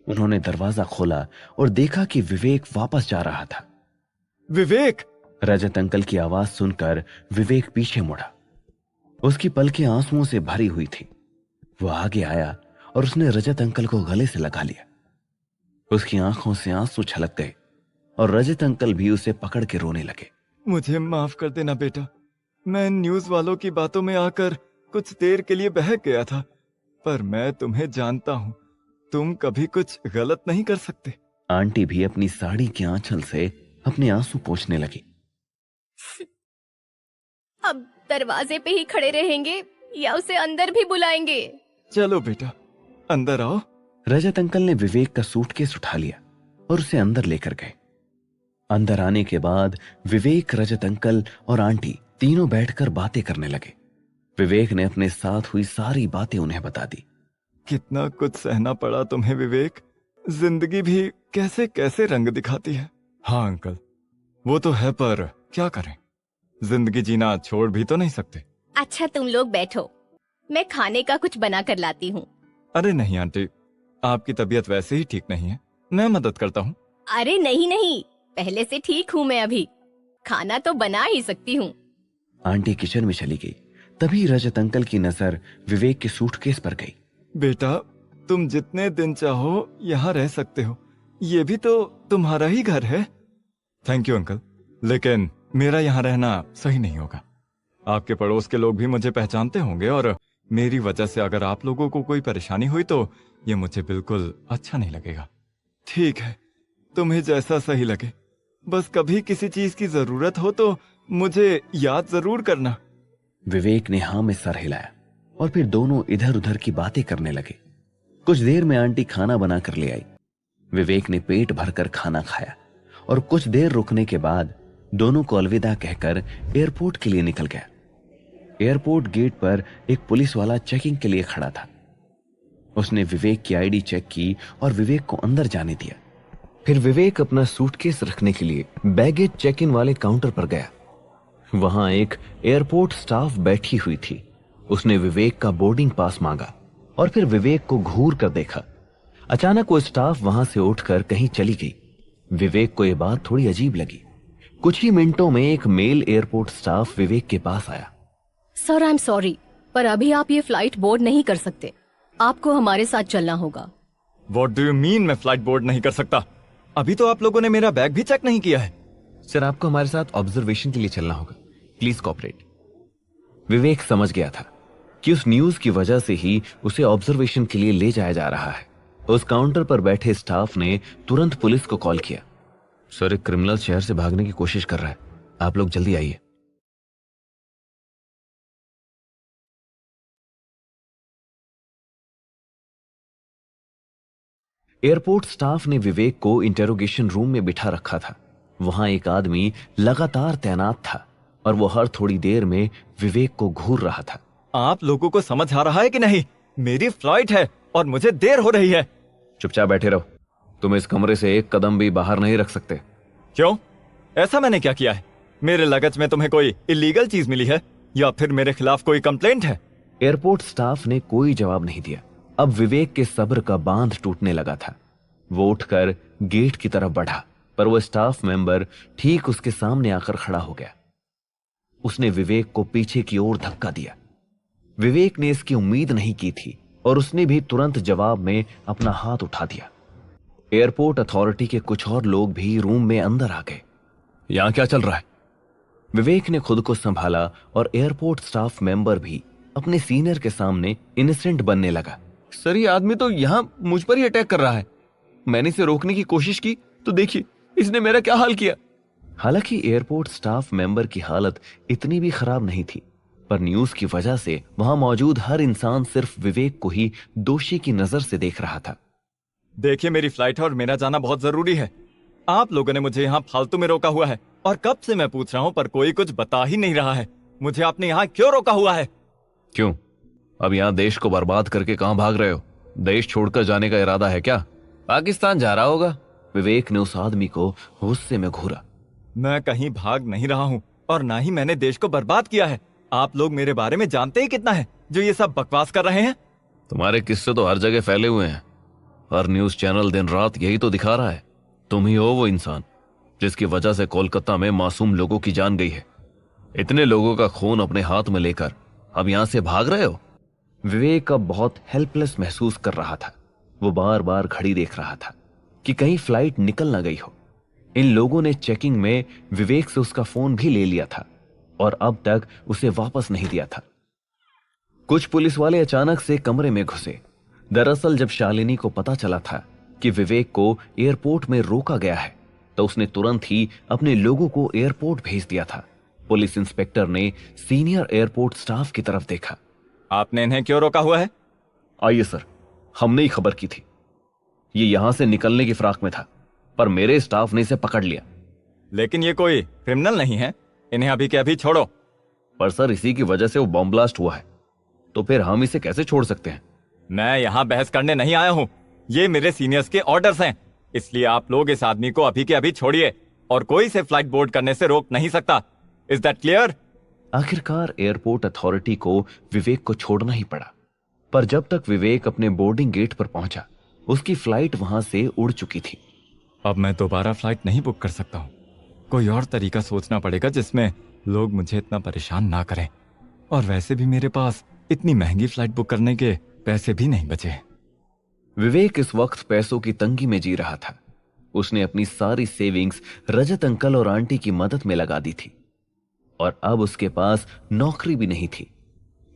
उन्होंने दरवाजा खोला और देखा कि विवेक वापस जा रहा था। विवेक! रजत अंकल की आवाज सुनकर विवेक पीछे मुड़ा। उसकी पलकें आंसुओं से भरी हुई थी। वो आगे आया और उसने रजत अंकल को गले से लगा लिया। उसकी आंखों से आंसू छलक गए और रजत अंकल भी उसे पकड़ के रोने लगे। मुझे माफ कर देना बेटा। मैं न्यूज वालों की बातों में आकर कुछ देर के लिए बहक गया था, पर मैं तुम्हें जानता हूँ। तुम कभी कुछ गलत नहीं कर सकते। आंटी भी अपनी साड़ी के आंचल से अपने आंसू पोंछने लगी। अब दरवाजे पे ही खड़े रहेंगे या उसे अंदर भी बुलाएंगे? चलो बेटा, अंदर आओ। रजत अंकल ने विवेक का सूटकेस उठा लिया और उसे अंदर लेकर गए। अंदर आने के बाद विवेक, रजत अंकल और आंटी तीनों बैठकर बातें करने लगे। विवेक ने अपने साथ हुई सारी बातें उन्हें बता दी। कितना कुछ सहना पड़ा तुम्हें विवेक। जिंदगी भी कैसे कैसे रंग दिखाती है। हाँ अंकल, वो तो है, पर क्या करें, जिंदगी जीना छोड़ भी तो नहीं सकते। अच्छा, तुम लोग बैठो, मैं खाने का कुछ बना कर लाती हूँ। अरे नहीं आंटी, आपकी तबीयत वैसे ही ठीक नहीं है, मैं मदद करता हूँ। अरे नहीं नहीं, पहले से ठीक हूँ मैं अभी, खाना तो बना ही सकती हूँ। आंटी किचन में चली गई। तभी रजत अंकल की नजर विवेक के सूटकेस पर गई। बेटा, तुम जितने दिन चाहो यहाँ रह सकते हो, ये भी तो तुम्हारा ही घर है। थैंक यू अंकल, लेकिन मेरा यहाँ रहना सही नहीं होगा। आपके पड़ोस के लोग भी मुझे पहचानते होंगे और मेरी वजह से अगर आप लोगों को कोई परेशानी हुई तो ये मुझे बिल्कुल अच्छा नहीं लगेगा। ठीक है, तुम्हें जैसा सही लगे, बस कभी किसी चीज की जरूरत हो तो मुझे याद जरूर करना। विवेक ने हाँ में सर हिलाया और फिर दोनों इधर उधर की बातें करने लगे। कुछ देर में आंटी खाना बनाकर ले आई। विवेक ने पेट भरकर खाना खाया और कुछ देर रुकने के बाद दोनों को अलविदा कहकर एयरपोर्ट के लिए निकल गया। एयरपोर्ट गेट पर एक पुलिस वाला चेकिंग के लिए खड़ा था। उसने विवेक की आईडी चेक की और विवेक को अंदर जाने दिया। फिर विवेक अपना सूटकेस रखने के लिए बैगेज चेक इन वाले काउंटर पर गया। वहां एक एयरपोर्ट स्टाफ बैठी हुई थी। उसने विवेक का बोर्डिंग पास मांगा और फिर विवेक को घूर कर देखा। अचानक वो स्टाफ वहां से उठकर कहीं चली गई। विवेक को यह बात थोड़ी अजीब लगी। कुछ ही मिनटों में एक मेल एयरपोर्ट स्टाफ विवेक के पास आया। सर, आई एम सॉरी, पर अभी आप ये फ्लाइट बोर्ड नहीं कर सकते। आपको हमारे साथ चलना होगा। What do you mean मैं फ्लाइट बोर्ड नहीं कर सकता? अभी तो आप लोगों ने मेरा बैग भी चेक नहीं किया है। सर, आपको हमारे साथ ऑब्जर्वेशन के लिए चलना होगा। Please cooperate. विवेक समझ गया था कि उस न्यूज की वजह से ही उसे ऑब्जर्वेशन के लिए ले जाया जा रहा है। उस काउंटर पर बैठे स्टाफ ने तुरंत पुलिस को कॉल किया। सर, एक क्रिमिनल शहर से भागने की कोशिश कर रहा है, आप लोग जल्दी आइए। एयरपोर्ट स्टाफ ने विवेक को इंटेरोगेशन रूम में बिठा रखा था। वहां एक आदमी लगातार तैनात था और वो हर थोड़ी देर में विवेक को घूर रहा था। आप लोगों को समझ आ रहा है कि नहीं? मेरी फ्लाइट है और मुझे देर हो रही है। चुपचाप बैठे रहो। तुम इस कमरे से एक कदम भी बाहर नहीं रख सकते। क्यों? ऐसा मैंने क्या किया है? मेरे लगेज में तुम्हें कोई इलीगल चीज मिली है या फिर मेरे खिलाफ कोई कंप्लेंट है? एयरपोर्ट स्टाफ ने कोई जवाब नहीं दिया। अब विवेक के सब्र का बांध टूटने लगा था। वो उठकर गेट की तरफ बढ़ा, पर वो स्टाफ मेंबर ठीक उसके सामने आकर खड़ा हो गया। उसने विवेक को पीछे की ओर धक्का दिया। विवेक ने इसकी उम्मीद नहीं की थी और उसने भी तुरंत जवाब में अपना हाथ उठा दिया। एयरपोर्ट अथॉरिटी के कुछ और लोग भी रूम में अंदर आ गए। यहां क्या चल रहा है? विवेक ने खुद को संभाला और एयरपोर्ट स्टाफ मेंबर भी अपने सीनियर के सामने इनोसेंट बनने लगा। सर, ये आदमी तो यहां मुझ पर ही अटैक कर रहा है। मैंने इसे रोकने की कोशिश की तो देखिए इसने मेरा क्या हाल किया। हालांकि एयरपोर्ट स्टाफ मेंबर की हालत इतनी भी खराब नहीं थी, पर न्यूज की वजह से वहां मौजूद हर इंसान सिर्फ विवेक को ही दोषी की नजर से देख रहा था। देखिए, मेरी फ्लाइट है और मेरा जाना बहुत जरूरी है। आप लोगों ने मुझे यहाँ फालतू में रोका हुआ है और कब से मैं पूछ रहा हूँ पर कोई कुछ बता ही नहीं रहा है। मुझे आपने यहाँ क्यों रोका हुआ है? क्यों? अब यहाँ देश को बर्बाद करके कहां भाग रहे हो? देश छोड़कर जाने का इरादा है क्या? पाकिस्तान जा रहा होगा। विवेक ने उस आदमी को गुस्से में घूरा। मैं कहीं भाग नहीं रहा हूँ और ना ही मैंने देश को बर्बाद किया है। आप लोग मेरे बारे में जानते ही कितना है जो ये सब बकवास कर रहे हैं? तुम्हारे किस्से तो हर जगह फैले हुए हैं। हर न्यूज चैनल दिन रात यही तो दिखा रहा है। तुम ही हो वो इंसान जिसकी वजह से कोलकाता में मासूम लोगों की जान गई है। इतने लोगों का खून अपने हाथ में लेकर अब यहां से भाग रहे हो। विवेक अब बहुत हेल्पलेस महसूस कर रहा था। वो बार बार घड़ी देख रहा था कि कहीं फ्लाइट निकल ना गई हो। इन लोगों ने चेकिंग में विवेक से उसका फोन भी ले लिया था और अब तक उसे वापस नहीं दिया था। कुछ पुलिस वाले अचानक से कमरे में घुसे। दरअसल जब शालिनी को पता चला था कि विवेक को एयरपोर्ट में रोका गया है तो उसने तुरंत ही अपने लोगों को एयरपोर्ट भेज दिया था। पुलिस इंस्पेक्टर ने सीनियर एयरपोर्ट स्टाफ की तरफ देखा। आपने इन्हें क्यों रोका हुआ है? आइए सर, हमने ही खबर की थी। ये यहां से निकलने की फिराक में था, पर मेरे स्टाफ ने इसे पकड़ लिया। लेकिन ये कोई क्रिमिनल नहीं है, इन्हें अभी के अभी छोड़ो। पर सर, इसी की वजह से वो बॉम्ब ब्लास्ट हुआ है, तो फिर हम इसे कैसे छोड़ सकते हैं? मैं यहाँ बहस करने नहीं आया हूँ। ये मेरे सीनियर्स के ऑर्डर्स हैं, इसलिए आप लोग इस आदमी को अभी के अभी छोड़िए और कोई इसे फ्लाइट बोर्ड करने से रोक नहीं सकता। Is that clear? आखिरकार एयरपोर्ट अथॉरिटी को विवेक को छोड़ना ही पड़ा, पर जब तक विवेक अपने बोर्डिंग गेट पर पहुंचा उसकी फ्लाइट वहां से उड़ चुकी थी। अब मैं दोबारा फ्लाइट नहीं बुक कर सकता हूँ। कोई और तरीका सोचना पड़ेगा जिसमें लोग मुझे इतना परेशान ना करें। और वैसे भी मेरे पास इतनी महंगी फ्लाइट बुक करने के पैसे भी नहीं बचे। विवेक इस वक्त पैसों की तंगी में जी रहा था। उसने अपनी सारी सेविंग्स रजत अंकल और आंटी की मदद में लगा दी थी और अब उसके पास नौकरी भी नहीं थी।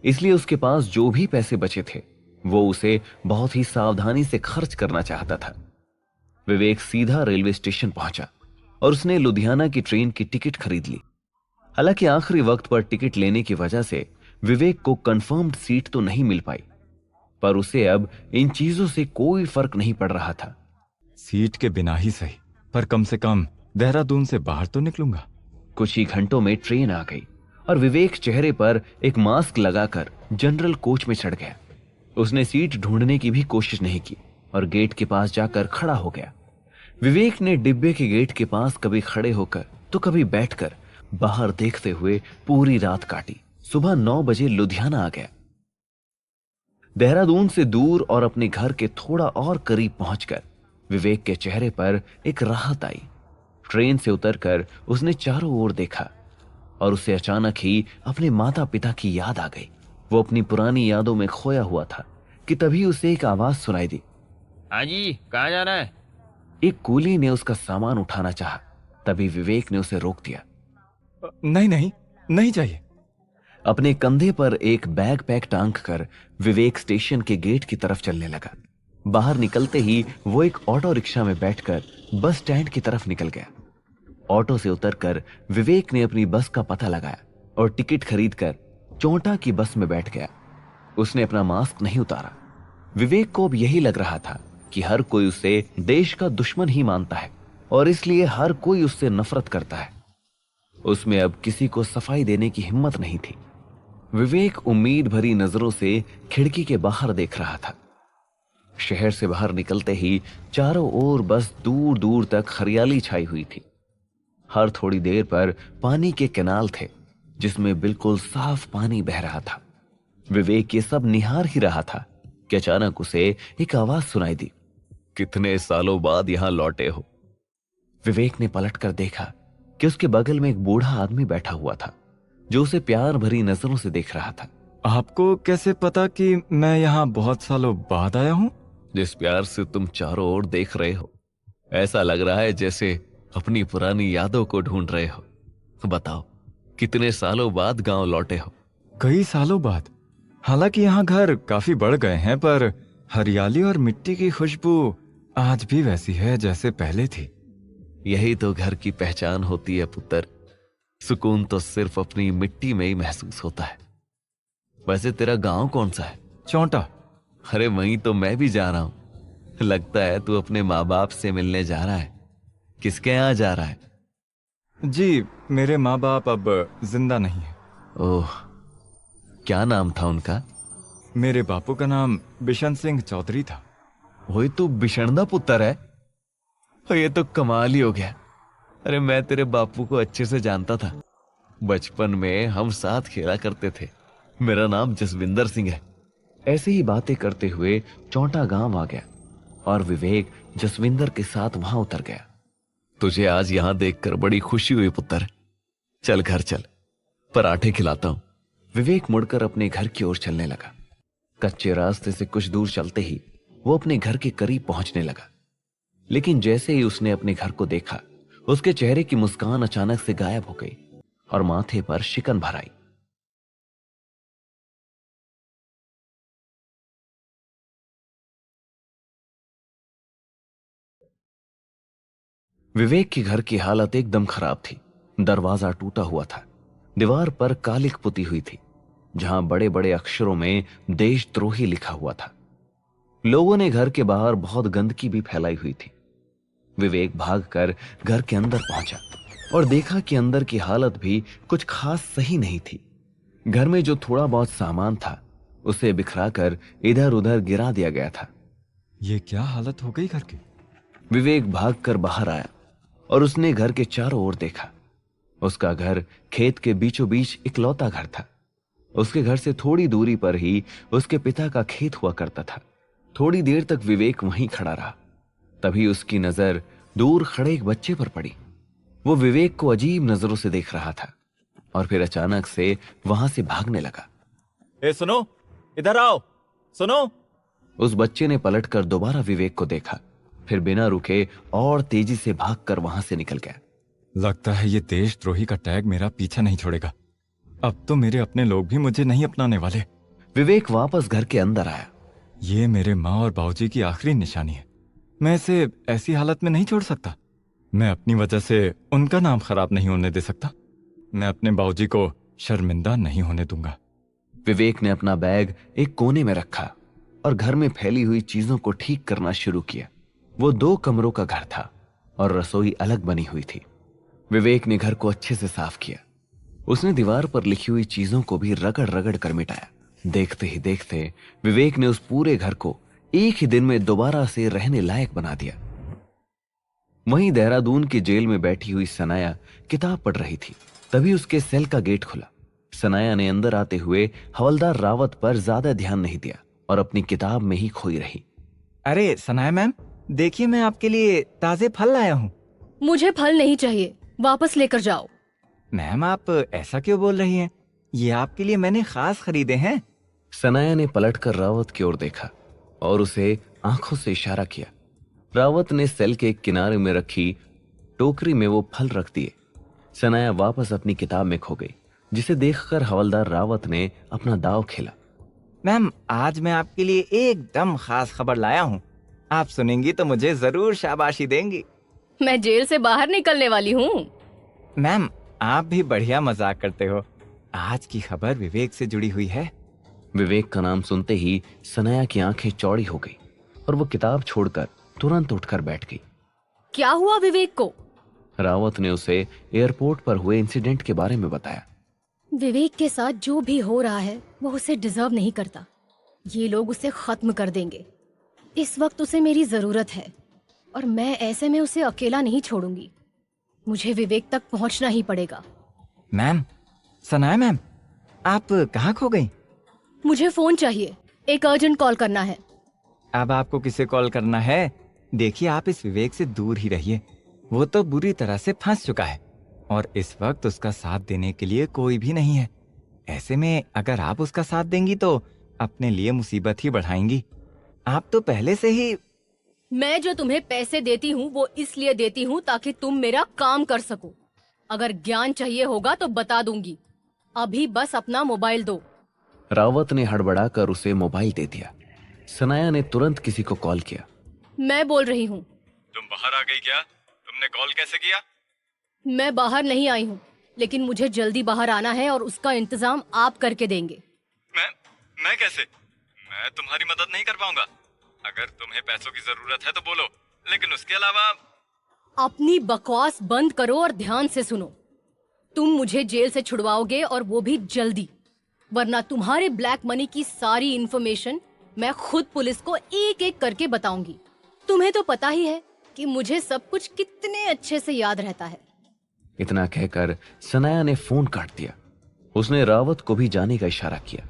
इसलिए उसके पास जो भी पैसे बचे थे वो उसे बहुत ही सावधानी से खर्च करना चाहता था। विवेक सीधा रेलवे स्टेशन पहुंचा और उसने लुधियाना की ट्रेन की टिकट खरीद ली। हालांकि आखिरी वक्त पर टिकट लेने की वजह से विवेक को कंफर्म्ड सीट तो नहीं मिल पाई, पर उसे अब इन चीजों से कोई फर्क नहीं पड़ रहा था। सीट के बिना ही सही, पर कम से कम देहरादून से बाहर तो निकलूंगा। कुछ ही घंटों में ट्रेन आ गई और विवेक चेहरे पर एक मास्क लगाकर जनरल कोच में चढ़ गया। उसने सीट ढूंढने की भी कोशिश नहीं की और गेट के पास जाकर खड़ा हो गया। विवेक ने डिब्बे के गेट के पास कभी खड़े होकर तो कभी बैठकर बाहर देखते हुए पूरी रात काटी। सुबह 9 बजे लुधियाना आ गया। देहरादून से दूर और अपने घर के थोड़ा और करीब पहुंचकर विवेक के चेहरे पर एक राहत आई। ट्रेन से उतरकर उसने चारों ओर देखा और उसे अचानक ही अपने माता पिता की याद आ गई। वो अपनी पुरानी यादों में खोया हुआ था कि तभी उसे एक आवाज सुनाई दी। हाजी, कहाँ जा रहा है? एक कूली ने उसका सामान उठाना चाहा, तभी विवेक ने उसे रोक दिया। नहीं नहीं, नहीं चाहिए। अपने कंधे पर एक बैग पैक टांग कर विवेक स्टेशन के गेट की तरफ चलने लगा। बाहर निकलते ही वो एक ऑटो रिक्शा में बैठकर बस स्टैंड की तरफ निकल गया। ऑटो से उतरकर विवेक ने अपनी बस का पता लगाया और टिकट खरीदकर चोंटा की बस में बैठ गया। उसने अपना मास्क नहीं उतारा। विवेक को अब यही लग रहा था कि हर कोई उसे देश का दुश्मन ही मानता है और इसलिए हर कोई उससे नफरत करता है। उसमें अब किसी को सफाई देने की हिम्मत नहीं थी। विवेक उम्मीद भरी नजरों से खिड़की के बाहर देख रहा था। शहर से बाहर निकलते ही चारों ओर बस दूर दूर तक हरियाली छाई हुई थी। हर थोड़ी देर पर पानी के कैनाल थे जिसमें बिल्कुल साफ पानी बह रहा था। विवेक ये सब निहार ही रहा था कि अचानक उसे एक आवाज सुनाई दी। कितने सालों बाद यहाँ लौटे हो? विवेक ने पलटकर देखा कि उसके बगल में एक बूढ़ा आदमी बैठा हुआ था जो उसे प्यार भरी नजरों से देख रहा था। आपको कैसे पता कि मैं यहाँ बहुत सालों बाद आया हूँ? जिस प्यार से तुम चारों ओर देख रहे हो, ऐसा लग रहा है जैसे अपनी पुरानी यादों को ढूंढ रहे हो। बताओ, कितने सालों बाद गांव लौटे हो? कई सालों बाद। हालांकि यहाँ घर काफी बढ़ गए हैं, पर हरियाली और मिट्टी की खुशबू आज भी वैसी है जैसे पहले थी। यही तो घर की पहचान होती है पुत्र। सुकून तो सिर्फ अपनी मिट्टी में ही महसूस होता है। वैसे तेरा गांव कौन सा है? चोंटा। अरे वहीं तो मैं भी जा रहा हूं। लगता है तू अपने माँ बाप से मिलने जा रहा है। किसके यहाँ जा रहा है? जी, मेरे माँ बाप अब जिंदा नहीं है। ओह, क्या नाम था उनका? मेरे बापू का नाम बिशन सिंह चौधरी था। वही तो बिशनदा पुत्र है। ये तो कमाल ही हो गया। अरे मैं तेरे बापू को अच्छे से जानता था। बचपन में हम साथ खेला करते थे। मेरा नाम जसविंदर सिंह है। ऐसे ही बातें करते हुए चौंटा गांव आ गया और विवेक जसविंदर के साथ वहां उतर गया। तुझे आज यहां देखकर बड़ी खुशी हुई पुत्र। चल घर चल, पराठे खिलाता हूं। विवेक मुड़कर अपने घर की ओर चलने लगा। कच्चे रास्ते से कुछ दूर चलते ही वो अपने घर के करीब पहुंचने लगा, लेकिन जैसे ही उसने अपने घर को देखा, उसके चेहरे की मुस्कान अचानक से गायब हो गई और माथे पर शिकन भर आई। विवेक के घर की हालत एकदम खराब थी। दरवाजा टूटा हुआ था। दीवार पर कालिक पुती हुई थी जहां बड़े बड़े अक्षरों में देशद्रोही लिखा हुआ था। लोगों ने घर के बाहर बहुत गंदगी भी फैलाई हुई थी। विवेक भागकर घर के अंदर पहुंचा और देखा कि अंदर की हालत भी कुछ खास सही नहीं थी। घर में जो थोड़ा बहुत सामान था उसे बिखराकर इधर उधर गिरा दिया गया था। ये क्या हालत हो गई घर की? विवेक भागकर बाहर आया और उसने घर के चारों ओर देखा। उसका घर खेत के बीचों बीच इकलौता घर था। उसके घर से थोड़ी दूरी पर ही उसके पिता का खेत हुआ करता था। थोड़ी देर तक विवेक वहीं खड़ा रहा। तभी उसकी नजर दूर खड़े एक बच्चे पर पड़ी। वो विवेक को अजीब नजरों से देख रहा था और फिर अचानक से वहां से भागने लगा। ए सुनो, इधर आओ, सुनो। उस बच्चे ने पलटकर दोबारा विवेक को देखा, फिर बिना रुके और तेजी से भागकर वहां से निकल गया। लगता है ये देशद्रोही का टैग मेरा पीछा नहीं छोड़ेगा। अब तो मेरे अपने लोग भी मुझे नहीं अपनाने वाले। विवेक वापस घर के अंदर आया। ये मेरे माँ और बाबूजी की आखिरी निशानी है। मैं इसे ऐसी हालत में नहीं छोड़ सकता। मैं अपनी वजह से उनका नाम खराब नहीं होने दे सकता। मैं अपने बाबूजी को शर्मिंदा नहीं होने दूंगा। विवेक ने अपना बैग एक कोने में रखा और घर में फैली हुई चीजों को ठीक करना शुरू किया। वो 2 कमरों का घर था और रसोई अलग बनी हुई थी। विवेक ने घर को अच्छे से साफ किया। उसने दीवार पर लिखी हुई चीजों को भी रगड़ रगड़ कर मिटाया। देखते ही देखते विवेक ने उस पूरे घर को एक ही दिन में दोबारा से रहने लायक बना दिया। वहीं देहरादून की जेल में बैठी हुई सनाया किताब पढ़ रही थी। तभी उसके सेल का गेट खुला। सनाया ने अंदर आते हुए हवलदार रावत पर ज्यादा ध्यान नहीं दिया और अपनी किताब में ही खोई रही। अरे सनाया मैम, देखिए मैं आपके लिए ताजे फल लाया हूँ। मुझे फल नहीं चाहिए, वापस लेकर जाओ। मैम आप ऐसा क्यों बोल रही हैं? ये आपके लिए मैंने खास खरीदे हैं। सनाया ने पलटकर रावत की ओर देखा और उसे आंखों से इशारा किया। रावत ने सेल के एक किनारे में रखी टोकरी में वो फल रख दिए। सनाया वापस अपनी किताब में खो गई, जिसे देखकर हवलदार रावत ने अपना दांव खेला। मैम आज मैं आपके लिए एकदम खास खबर लाया हूँ। आप सुनेंगी तो मुझे जरूर शाबाशी देंगी। मैं जेल से बाहर निकलने वाली हूँ। मैम आप भी बढ़िया मजाक करते हो। आज की खबर विवेक से जुड़ी हुई है। विवेक का नाम सुनते ही सनाया की आंखें चौड़ी हो गई और वो किताब छोड़कर तुरंत उठकर बैठ गई। क्या हुआ विवेक को? रावत ने उसे एयरपोर्ट पर हुए इंसिडेंट के बारे में बताया। विवेक के साथ जो भी हो रहा है वो उसे डिजर्व नहीं करता। ये लोग उसे खत्म कर देंगे। इस वक्त उसे मेरी जरूरत है और मैं ऐसे में उसे अकेला नहीं छोड़ूंगी। मुझे विवेक तक पहुंचना ही पड़ेगा। मैम, सनाया मैम, आप कहाँ खो गई? मुझे फोन चाहिए, एक अर्जेंट कॉल करना है। अब आपको किसे कॉल करना है? देखिए आप इस विवेक से दूर ही रहिए। वो तो बुरी तरह से फंस चुका है और इस वक्त उसका साथ देने के लिए कोई भी नहीं है। ऐसे में अगर आप उसका साथ देंगी तो अपने लिए मुसीबत ही बढ़ाएंगी। आप तो पहले से ही। मैं जो तुम्हें पैसे देती हूँ वो इसलिए देती हूँ ताकि तुम मेरा काम कर सको। अगर ज्ञान चाहिए होगा तो बता दूंगी। अभी बस अपना मोबाइल दो। रावत ने हड़बड़ाकर उसे मोबाइल दे दिया। सनाया ने तुरंत किसी को कॉल किया। मैं बोल रही हूँ। तुम बाहर आ गई क्या? तुमने कॉल कैसे किया? मैं बाहर नहीं आई हूँ, लेकिन मुझे जल्दी बाहर आना है और उसका इंतजाम आप करके देंगे। मैं कैसे? मैं तुम्हारी मदद नहीं कर पाऊंगा। अगर तुम्हें पैसों की जरूरत है तो बोलो, लेकिन उसके अलावा। अपनी बकवास बंद करो और ध्यान से सुनो। तुम मुझे जेल से छुड़वाओगे और वो भी जल्दी, वरना तुम्हारे ब्लैक मनी की सारी इन्फॉर्मेशन मैं खुद पुलिस को एक एक करके बताऊंगी। तुम्हें तो पता ही है कि मुझे सब कुछ कितने अच्छे से याद रहता है। इतना कहकर सनाया ने फोन काट दिया। उसने रावत को भी जाने का इशारा किया।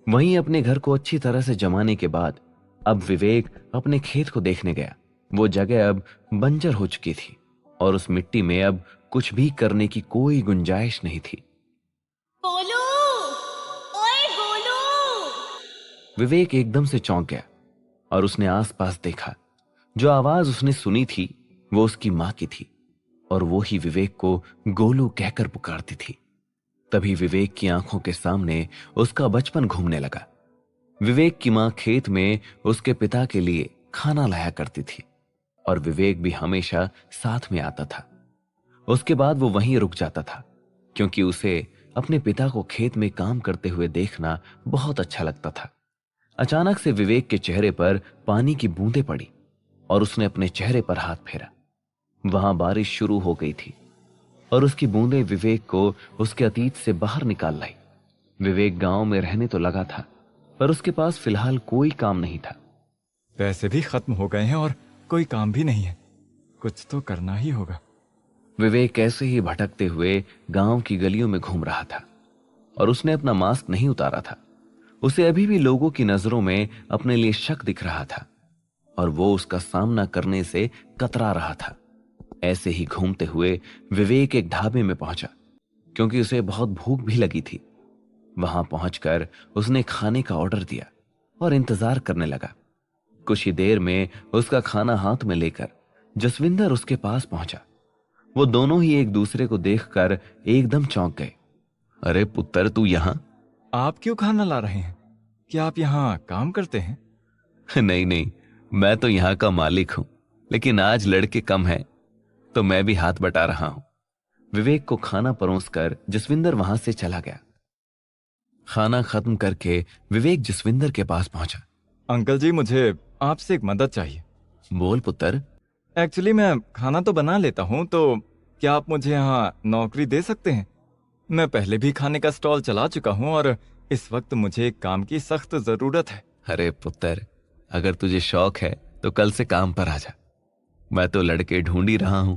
वहीं अपने घर को अच्छी तरह से जमाने के बाद अब विवेक अपने खेत को देखने गया। वो जगह अब बंजर हो चुकी थी और उस मिट्टी में अब कुछ भी करने की कोई गुंजाइश नहीं थी। गोलू, ओए गोलू! विवेक एकदम से चौंक गया और उसने आसपास देखा। जो आवाज उसने सुनी थी वो उसकी मां की थी और वो ही विवेक को गोलू कहकर पुकारती थी। तभी विवेक की आंखों के सामने उसका बचपन घूमने लगा। विवेक की मां खेत में उसके पिता के लिए खाना लाया करती थी और विवेक भी हमेशा साथ में आता था। उसके बाद वो वहीं रुक जाता था क्योंकि उसे अपने पिता को खेत में काम करते हुए देखना बहुत अच्छा लगता था। अचानक से विवेक के चेहरे पर पानी की बूंदें पड़ी और उसने अपने चेहरे पर हाथ फेरा। वहां बारिश शुरू हो गई थी और उसकी बूंदें विवेक को उसके अतीत से बाहर निकाल लाई। विवेक गांव में रहने तो लगा था पर उसके पास फिलहाल कोई काम नहीं था। पैसे भी खत्म हो गए हैं और कोई काम भी नहीं है। कुछ तो करना ही होगा। विवेक ऐसे ही भटकते हुए गांव की गलियों में घूम रहा था और उसने अपना मास्क नहीं उतारा था। उसे अभी भी लोगों की नजरों में अपने लिए शक दिख रहा था और वो उसका सामना करने से कतरा रहा था। ऐसे ही घूमते हुए विवेक एक ढाबे में पहुंचा, क्योंकि उसे बहुत भूख भी लगी थी। वहां पहुंचकर उसने खाने का ऑर्डर दिया और इंतजार करने लगा। कुछ ही देर में उसका खाना हाथ में लेकर जसविंदर उसके पास पहुंचा। वो दोनों ही एक दूसरे को देखकर एकदम चौंक गए। अरे पुत्र, तू यहां? आप क्यों खाना ला रहे हैं? क्या आप यहाँ काम करते हैं? नहीं नहीं, मैं तो यहाँ का मालिक हूं, लेकिन आज लड़के कम हैं, तो मैं भी हाथ बटा रहा हूं। विवेक को खाना परोसकर जसविंदर वहां से चला गया। खाना खत्म करके विवेक जसविंदर के पास पहुंचा। अंकल जी, मुझे आपसे एक मदद चाहिए। बोल पुत्र। एक्चुअली मैं खाना तो बना लेता हूँ, तो क्या आप मुझे यहाँ नौकरी दे सकते हैं? मैं पहले भी खाने का स्टॉल चला चुका हूँ और इस वक्त मुझे एक काम की सख्त जरूरत है। अरे पुत्र, अगर तुझे शौक है तो कल से काम पर आ जा। मैं तो लड़के ढूंढ ही रहा हूं।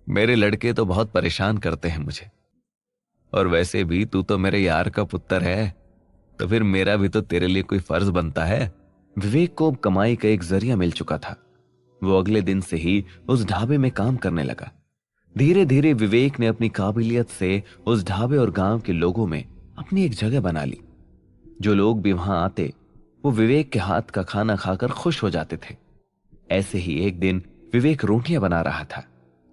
मेरे लड़के तो बहुत परेशान करते हैं मुझे, और वैसे भी तू तो मेरे यार का पुत्र है, तो फिर मेरा भी तो तेरे लिए कोई फर्ज बनता है। विवेक को कमाई का एक जरिया मिल चुका था। वो अगले दिन से ही उस ढाबे में काम करने लगा। धीरे धीरे विवेक ने अपनी काबिलियत से उस ढाबे और गांव के लोगों में अपनी एक जगह बना ली। जो लोग भी वहां आते वो विवेक के हाथ का खाना खाकर खुश हो जाते थे। ऐसे ही एक दिन विवेक रोटियां बना रहा था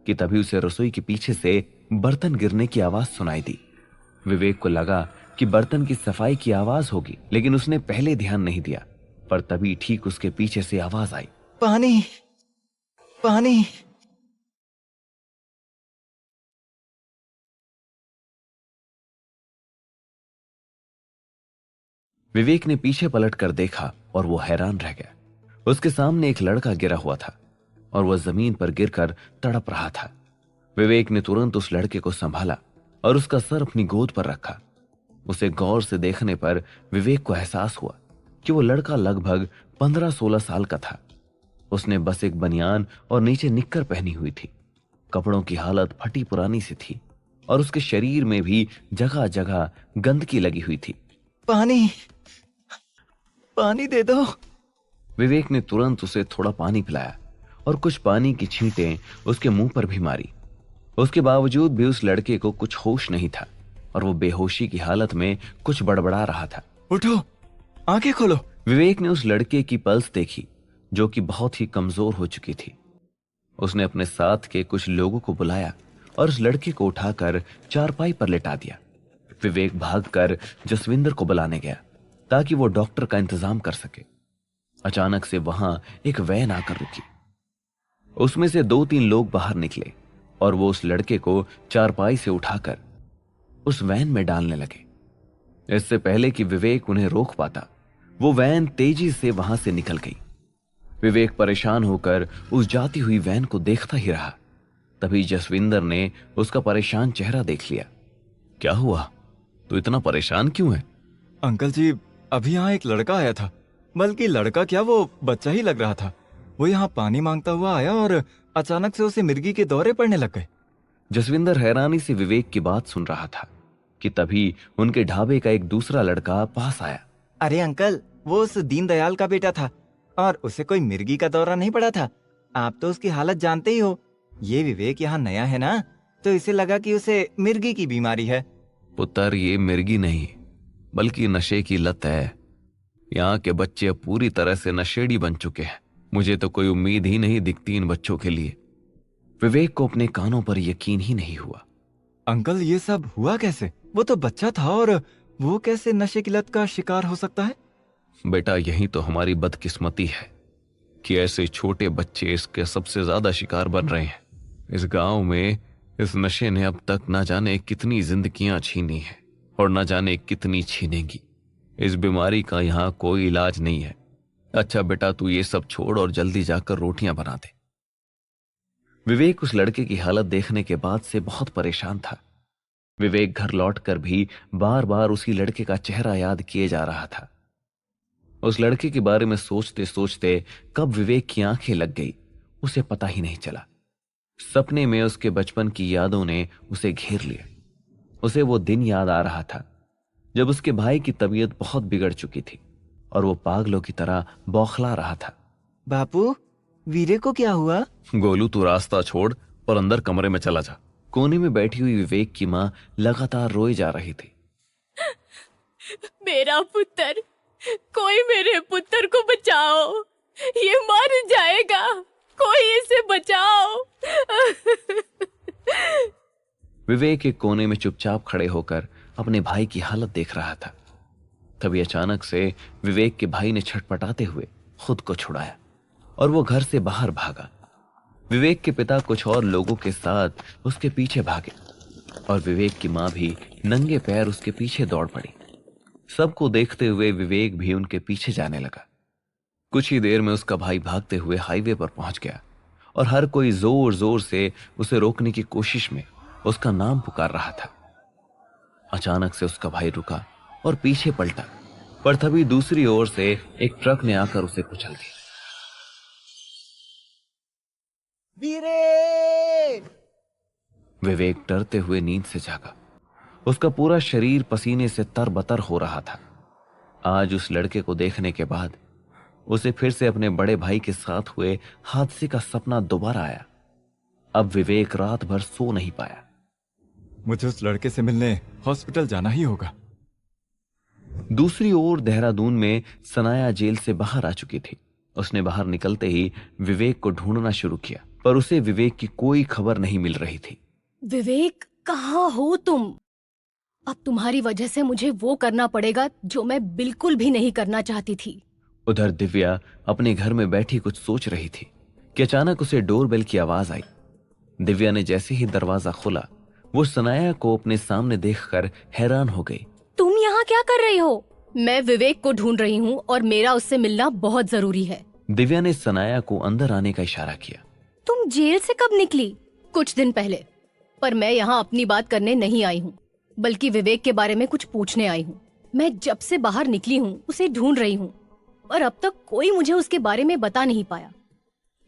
कि तभी उसे रसोई के पीछे से बर्तन गिरने की आवाज सुनाई दी। विवेक को लगा कि बर्तन की सफाई की आवाज होगी, लेकिन उसने पहले ध्यान नहीं दिया। पर तभी ठीक उसके पीछे से आवाज आई, पानी, पानी। विवेक ने पीछे पलट कर देखा और वो हैरान रह गया। उसके सामने एक लड़का गिरा हुआ था और वह जमीन पर गिरकर तड़प रहा था। विवेक ने तुरंत उस लड़के को संभाला और उसका सर अपनी गोद पर रखा। उसे गौर से देखने पर विवेक को एहसास हुआ कि वो लड़का लगभग 15-16 साल का था। उसने बस एक बनियान और नीचे निक्कर पहनी हुई थी। कपड़ों की हालत फटी पुरानी सी थी और उसके शरीर में भी जगह जगह गंदगी लगी हुई थी। पानी, पानी दे दो। विवेक ने तुरंत उसे थोड़ा पानी पिलाया और कुछ पानी की छींटें उसके मुंह पर भी मारी। उसके बावजूद भी उस लड़के को कुछ होश नहीं था और वो बेहोशी की हालत में कुछ बड़बड़ा रहा था। उठो, आंखें खोलो। विवेक ने उस लड़के की पल्स देखी, जो कि बहुत ही कमजोर हो चुकी थी। उसने अपने साथ के कुछ लोगों को बुलाया और उस लड़के को उठाकर चारपाई पर लेटा दिया। विवेक भागकर जसविंदर को बुलाने गया ताकि वो डॉक्टर का इंतजाम कर सके। अचानक से वहां एक वैन आकर रुकी। उसमें से 2-3 लोग बाहर निकले और वो उस लड़के को चारपाई से उठाकर उस वैन में डालने लगे। इससे पहले कि विवेक उन्हें रोक पाता, वो वैन तेजी से वहां से निकल गई। विवेक परेशान होकर उस जाती हुई वैन को देखता ही रहा। तभी जसविंदर ने उसका परेशान चेहरा देख लिया। क्या हुआ? तू इतना परेशान क्यों है? अंकल जी, अभी यहाँ एक लड़का आया था, बल्कि लड़का क्या, वो बच्चा ही लग रहा था। वो यहाँ पानी मांगता हुआ आया और अचानक से उसे मिर्गी के दौरे पड़ने लग गए। जसविंदर हैरानी से विवेक की बात सुन रहा था कि तभी उनके ढाबे का एक दूसरा लड़का पास आया। अरे अंकल, वो उस दीनदयाल का बेटा था और उसे कोई मिर्गी का दौरा नहीं पड़ा था। आप तो उसकी हालत जानते ही हो। ये विवेक यहाँ नया है ना, तो इसे लगा कि उसे मिर्गी की बीमारी है। पुत्र, ये मिर्गी नहीं बल्कि नशे की लत है। यहाँ के बच्चे अब पूरी तरह से नशेड़ी बन चुके हैं। मुझे तो कोई उम्मीद ही नहीं दिखती इन बच्चों के लिए। विवेक को अपने कानों पर यकीन ही नहीं हुआ। अंकल, ये सब हुआ कैसे? वो तो बच्चा था और वो कैसे नशे की लत का शिकार हो सकता है? बेटा, यही तो हमारी बदकिस्मती है कि ऐसे छोटे बच्चे इसके सबसे ज्यादा शिकार बन रहे हैं। इस गांव में इस नशे ने अब तक न जाने कितनी जिंदगियां छीनी हैं और न जाने कितनी छीनेगी। इस बीमारी का यहाँ कोई इलाज नहीं है। अच्छा बेटा, तू ये सब छोड़ और जल्दी जाकर रोटियां बना दे। विवेक उस लड़के की हालत देखने के बाद से बहुत परेशान था। विवेक घर लौटकर भी बार बार उसी लड़के का चेहरा याद किए जा रहा था। उस लड़के के बारे में सोचते सोचते कब विवेक की आंखें लग गई उसे पता ही नहीं चला। सपने में उसके बचपन की यादों ने उसे घेर लिया। उसे वो दिन याद आ रहा था जब उसके भाई की तबीयत बहुत बिगड़ चुकी थी और वो पागलों की तरह बौखला रहा था। बापू, वीरे को क्या हुआ? गोलू, तू रास्ता छोड़ और अंदर कमरे में चला जा। कोने में बैठी हुई विवेक की माँ लगातार रोई जा रही थी। मेरा पुत्र, कोई मेरे पुत्र को बचाओ, ये मर जाएगा, कोई इसे बचाओ। विवेक एक कोने में चुपचाप खड़े होकर अपने भाई की हालत देख रहा था। तभी अचानक से विवेक के भाई ने छटपटाते हुए खुद को छुड़ाया और वो घर से बाहर भागा। विवेक के पिता कुछ और लोगों के साथ उसके पीछे भागे और विवेक की मां भी नंगे पैर उसके पीछे दौड़ पड़ी। सबको देखते हुए विवेक भी उनके पीछे जाने लगा। कुछ ही देर में उसका भाई भागते हुए हाईवे पर पहुंच गया और हर कोई जोर जोर से उसे रोकने की कोशिश में उसका नाम पुकार रहा था। अचानक से उसका भाई रुका और पीछे पलटा, पर तभी दूसरी ओर से एक ट्रक ने आकर उसे कुचल दिया। वीरे! विवेक डरते हुए नींद से जागा। उसका पूरा शरीर पसीने से तरबतर हो रहा था। आज उस लड़के को देखने के बाद उसे फिर से अपने बड़े भाई के साथ हुए हादसे का सपना दोबारा आया। अब विवेक रात भर सो नहीं पाया। मुझे उस लड़के से मिलने हॉस्पिटल जाना ही होगा। दूसरी ओर देहरादून में सनाया जेल से बाहर आ चुकी थी। उसने बाहर निकलते ही विवेक को ढूंढना शुरू किया, पर उसे विवेक की कोई खबर नहीं मिल रही थी। विवेक, कहाँ हो तुम? अब तुम्हारी वजह से मुझे वो करना पड़ेगा जो मैं बिल्कुल भी नहीं करना चाहती थी। उधर दिव्या अपने घर में बैठी कुछ सोच रही थी कि अचानक उसे डोरबेल की आवाज आई। दिव्या ने जैसे ही दरवाजा खोला, वो सनाया को अपने सामने देखकर हैरान हो गई। तुम यहाँ क्या कर रही हो? मैं विवेक को ढूंढ रही हूँ और मेरा उससे मिलना बहुत जरूरी है। दिव्या ने सनाया को अंदर आने का इशारा किया। तुम जेल से कब निकली? कुछ दिन पहले। पर मैं यहाँ अपनी बात करने नहीं आई हूँ, बल्कि विवेक के बारे में कुछ पूछने आई हूँ। मैं जब से बाहर निकली हूँ उसे ढूंढ रही हूँ और अब तक कोई मुझे उसके बारे में बता नहीं पाया।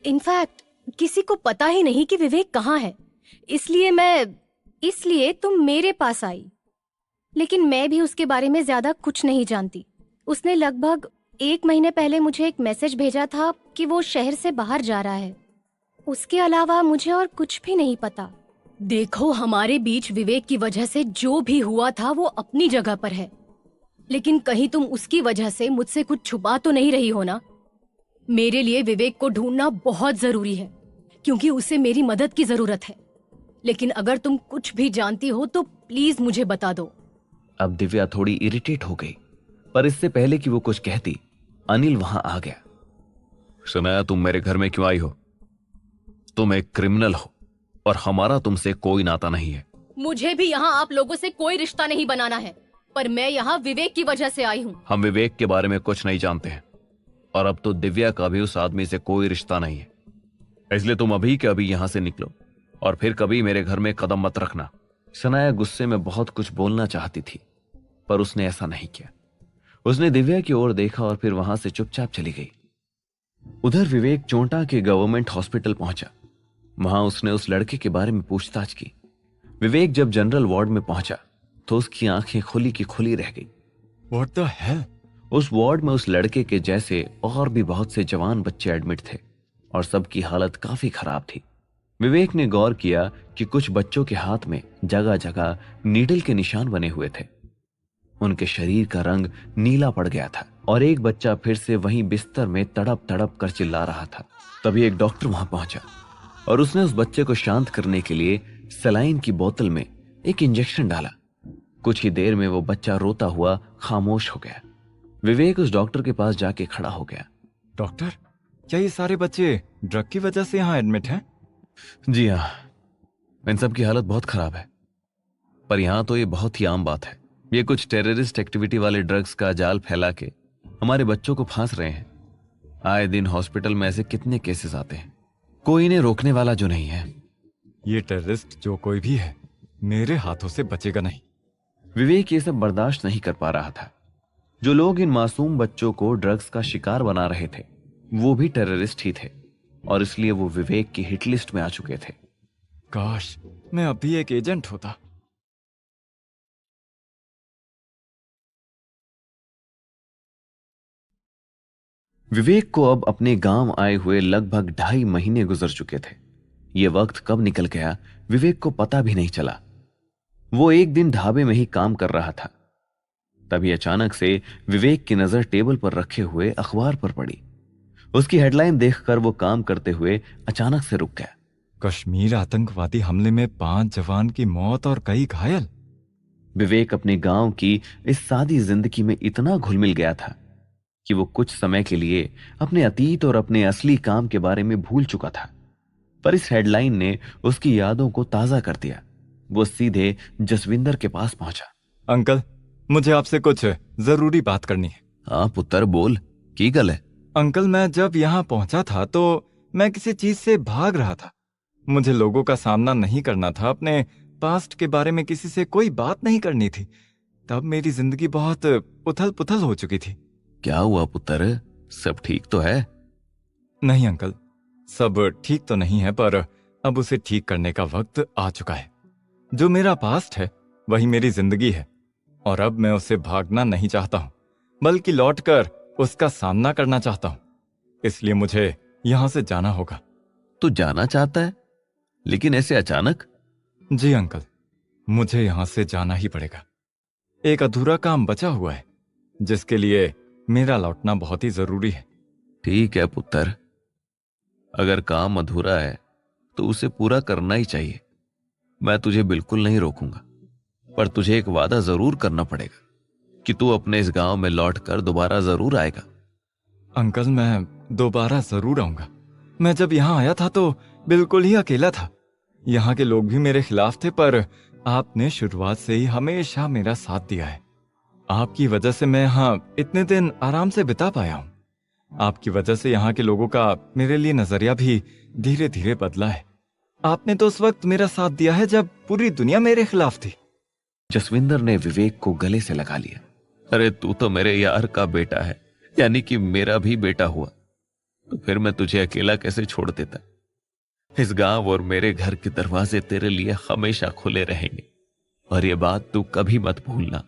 इनफैक्ट किसी को पता ही नहीं कि विवेक कहाँ है। इसलिए तुम मेरे पास आई। लेकिन मैं भी उसके बारे में ज्यादा कुछ नहीं जानती। उसने लगभग 1 महीने पहले मुझे एक मैसेज भेजा था कि वो शहर से बाहर जा रहा है। उसके अलावा मुझे और कुछ भी नहीं पता। देखो, हमारे बीच विवेक की वजह से जो भी हुआ था वो अपनी जगह पर है, लेकिन कहीं तुम उसकी वजह से मुझसे कुछ छुपा तो नहीं रही हो ना? मेरे लिए विवेक को ढूंढना बहुत जरूरी है क्योंकि उसे मेरी मदद की जरूरत है। लेकिन अगर तुम कुछ भी जानती हो तो प्लीज मुझे बता दो। अब दिव्या थोड़ी इरिटेट हो गई, पर इससे पहले कि वो कुछ कहती, अनिल वहां आ गया। सनाया, तुम मेरे घर में क्यों आई हो? तुम एक क्रिमिनल हो और हमारा तुमसे कोई नाता नहीं है। मुझे भी यहाँ आप लोगों से कोई रिश्ता नहीं बनाना है, पर मैं यहाँ विवेक की वजह से आई हूँ। हम विवेक के बारे में कुछ नहीं जानते हैं और अब तो दिव्या का भी उस आदमी से कोई रिश्ता नहीं है। इसलिए तुम अभी के अभी यहां से निकलो और फिर कभी मेरे घर में कदम मत रखना। सनाया गुस्से में बहुत कुछ बोलना चाहती थी, पर उसने ऐसा नहीं किया। उसने दिव्या की ओर देखा और फिर वहां से चुपचाप चली गई। उधर विवेक चोंटा के गवर्नमेंट हॉस्पिटल पहुंचा। वहां उसने उस लड़के के बारे में पूछताछ की। विवेक जब जनरल वार्ड में पहुंचा तो उसकी आंखें खुली की खुली रह गई। What the hell? उस वार्ड में उस लड़के के जैसे और भी बहुत से जवान बच्चे एडमिट थे और सबकी हालत काफी खराब थी। विवेक ने गौर किया कि कुछ बच्चों के हाथ में जगह जगह नीडल के निशान बने हुए थे। उनके शरीर का रंग नीला पड़ गया था और एक बच्चा फिर से वहीं बिस्तर में तड़प तड़प कर चिल्ला रहा था। तभी एक डॉक्टर वहां पहुंचा और उसने उस बच्चे को शांत करने के लिए सलाइन की बोतल में एक इंजेक्शन डाला। कुछ ही देर में वो बच्चा रोता हुआ खामोश हो गया। विवेक उस डॉक्टर के पास जाके खड़ा हो गया। डॉक्टर, क्या ये सारे बच्चे ड्रग की वजह से यहाँ एडमिट हैं? जी हाँ, इन सब की हालत बहुत खराब है, पर यहाँ तो ये बहुत ही आम बात है। ये कुछ टेररिस्ट एक्टिविटी वाले ड्रग्स का जाल फैला के हमारे बच्चों को फांस रहे हैं। आए दिन हॉस्पिटल में ऐसे कितने केसेस आते हैं, कोई इन्हें रोकने वाला जो नहीं है। ये टेररिस्ट जो कोई भी है मेरे हाथों से बचेगा नहीं। विवेक ये सब बर्दाश्त नहीं कर पा रहा था। जो लोग इन मासूम बच्चों को ड्रग्स का शिकार बना रहे थे वो भी टेररिस्ट ही थे और इसलिए वो विवेक की हिट लिस्ट में आ चुके थे। काश मैं अभी एक एजेंट होता। विवेक को अब अपने गांव आए हुए लगभग 2.5 महीने गुजर चुके थे। ये वक्त कब निकल गया विवेक को पता भी नहीं चला। वो एक दिन ढाबे में ही काम कर रहा था, तभी अचानक से विवेक की नजर टेबल पर रखे हुए अखबार पर पड़ी। उसकी हेडलाइन देखकर वो काम करते हुए अचानक से रुक गया। कश्मीर आतंकवादी हमले में 5 जवान की मौत और कई घायल। विवेक अपने गांव की इस सादी जिंदगी में इतना घुल मिल गया था कि वो कुछ समय के लिए अपने अतीत और अपने असली काम के बारे में भूल चुका था। पर इस हेडलाइन ने उसकी यादों को ताजा कर दिया। वो सीधे जसविंदर के पास पहुंचा। अंकल, मुझे आपसे कुछ जरूरी बात करनी है। हाँ पुत्र, बोल, की गल है? अंकल, मैं जब यहाँ पहुंचा था तो मैं किसी चीज से भाग रहा था। मुझे लोगों का सामना नहीं करना था, अपने पास्ट के बारे में किसी से कोई बात नहीं करनी थी। तब मेरी जिंदगी बहुत उथल पुथल हो चुकी थी। क्या हुआ पुत्र, सब ठीक तो है? नहीं अंकल, सब ठीक तो नहीं है, पर अब उसे ठीक करने का वक्त आ चुका है। जो मेरा पास्ट है वही मेरी जिंदगी है, और अब मैं उससे भागना नहीं चाहता हूं, बल्कि लौटकर उसका सामना करना चाहता हूं। इसलिए मुझे यहां से जाना होगा। तू जाना चाहता है, लेकिन ऐसे अचानक? जी अंकल, मुझे यहां से जाना ही पड़ेगा। एक अधूरा काम बचा हुआ है जिसके लिए मेरा लौटना बहुत ही जरूरी है। ठीक है पुत्र, अगर काम अधूरा है तो उसे पूरा करना ही चाहिए। मैं तुझे बिल्कुल नहीं रोकूंगा, पर तुझे एक वादा जरूर करना पड़ेगा कि तू अपने इस गांव में लौटकर दोबारा जरूर आएगा। अंकल, मैं दोबारा जरूर आऊंगा। मैं जब यहाँ आया था तो बिल्कुल ही अकेला था। यहाँ के लोग भी मेरे खिलाफ थे, पर आपने शुरुआत से ही हमेशा मेरा साथ दिया है। आपकी वजह से मैं यहाँ इतने दिन आराम से बिता पाया हूँ। आपकी वजह से यहाँ के लोगों का मेरे लिए नजरिया भी धीरे धीरे बदला है। आपने तो उस वक्त मेरा साथ दिया है जब पूरी दुनिया मेरे खिलाफ थी। जसविंदर ने विवेक को गले से लगा लिया। अरे तू तो मेरे यार का बेटा है, यानी कि मेरा भी बेटा हुआ, तो फिर मैं तुझे अकेला कैसे छोड़ देता। इस गांव और मेरे घर के दरवाजे तेरे लिए हमेशा खुले रहेंगे, और ये बात तू कभी मत भूलना।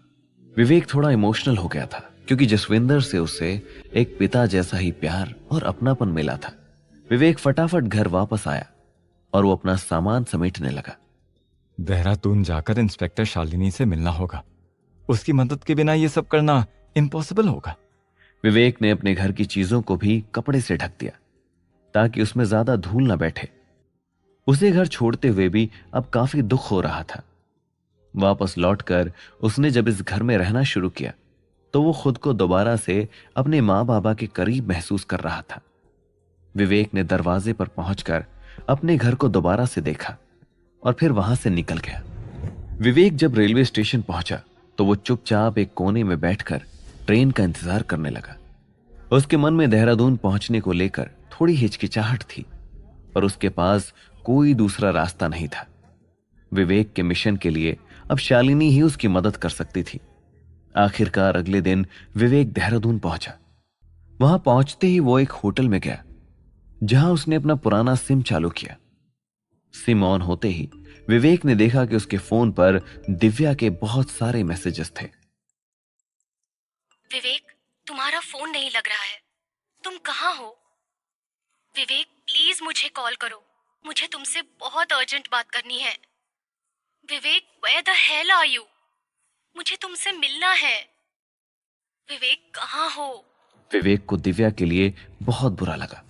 विवेक थोड़ा इमोशनल हो गया था, क्योंकि जसविंदर से उसे एक पिता जैसा ही प्यार और अपनापन मिला था। विवेक फटाफट घर वापस आया और वो अपना सामान समेटने लगा। देहरादून जाकर इंस्पेक्टर शालिनी से मिलना होगा। उसकी मदद के बिना ये सब करना इम्पॉसिबल होगा। विवेक ने अपने घर की चीजों को भी कपड़े से ढक दिया ताकि उसमें ज्यादा धूल न बैठे। उसे घर छोड़ते हुए भी अब काफी दुख हो रहा था। वापस लौटकर उसने जब इस घर में रहना शुरू किया तो वो खुद को दोबारा से अपने माँ बाबा के करीब महसूस कर रहा था। विवेक ने दरवाजे पर पहुंचकर अपने घर को दोबारा से देखा और फिर वहां से निकल गया। विवेक जब रेलवे स्टेशन पहुंचा तो वो चुपचाप एक कोने में बैठकर ट्रेन का इंतजार करने लगा। उसके मन में देहरादून पहुंचने को लेकर थोड़ी हिचकिचाहट थी, पर उसके पास कोई दूसरा रास्ता नहीं था। विवेक के मिशन के लिए अब शालिनी ही उसकी मदद कर सकती थी। आखिरकार अगले दिन विवेक देहरादून पहुंचा। वहां पहुंचते ही वो एक होटल में गया जहां उसने अपना पुराना सिम चालू किया। सिम ऑन होते ही विवेक ने देखा कि उसके फोन पर दिव्या के बहुत सारे मैसेजेस थे। विवेक, तुम्हारा फोन नहीं लग रहा है। तुम कहाँ हो? विवेक, प्लीज मुझे कॉल करो। मुझे तुमसे बहुत अर्जेंट बात करनी है। विवेक, where the hell are you? मुझे तुमसे मिलना है। विवेक, कहाँ हो? विवेक को दिव्या के लिए बहुत बुरा लगा,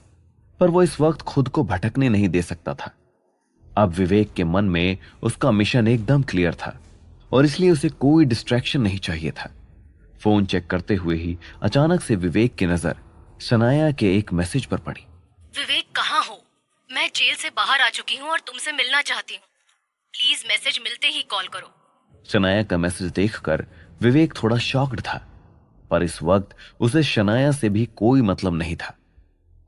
पर वो इस वक्त खुद को भटकने नहीं दे सकता था। अब विवेक के मन में उसका मिशन एकदम क्लियर था और इसलिए उसे कोई डिस्ट्रैक्शन नहीं चाहिए था। फोन चेक करते हुए ही अचानक से विवेक की नजर शनाया के एक मैसेज पर पड़ी। विवेक, कहाँ हो? मैं जेल से बाहर आ चुकी हूँ और तुमसे मिलना चाहती हूँ। प्लीज मैसेज मिलते ही कॉल करो। शनाया का मैसेज देखकर विवेक थोड़ा शॉक्ड था, पर इस वक्त उसे शनाया से भी कोई मतलब नहीं था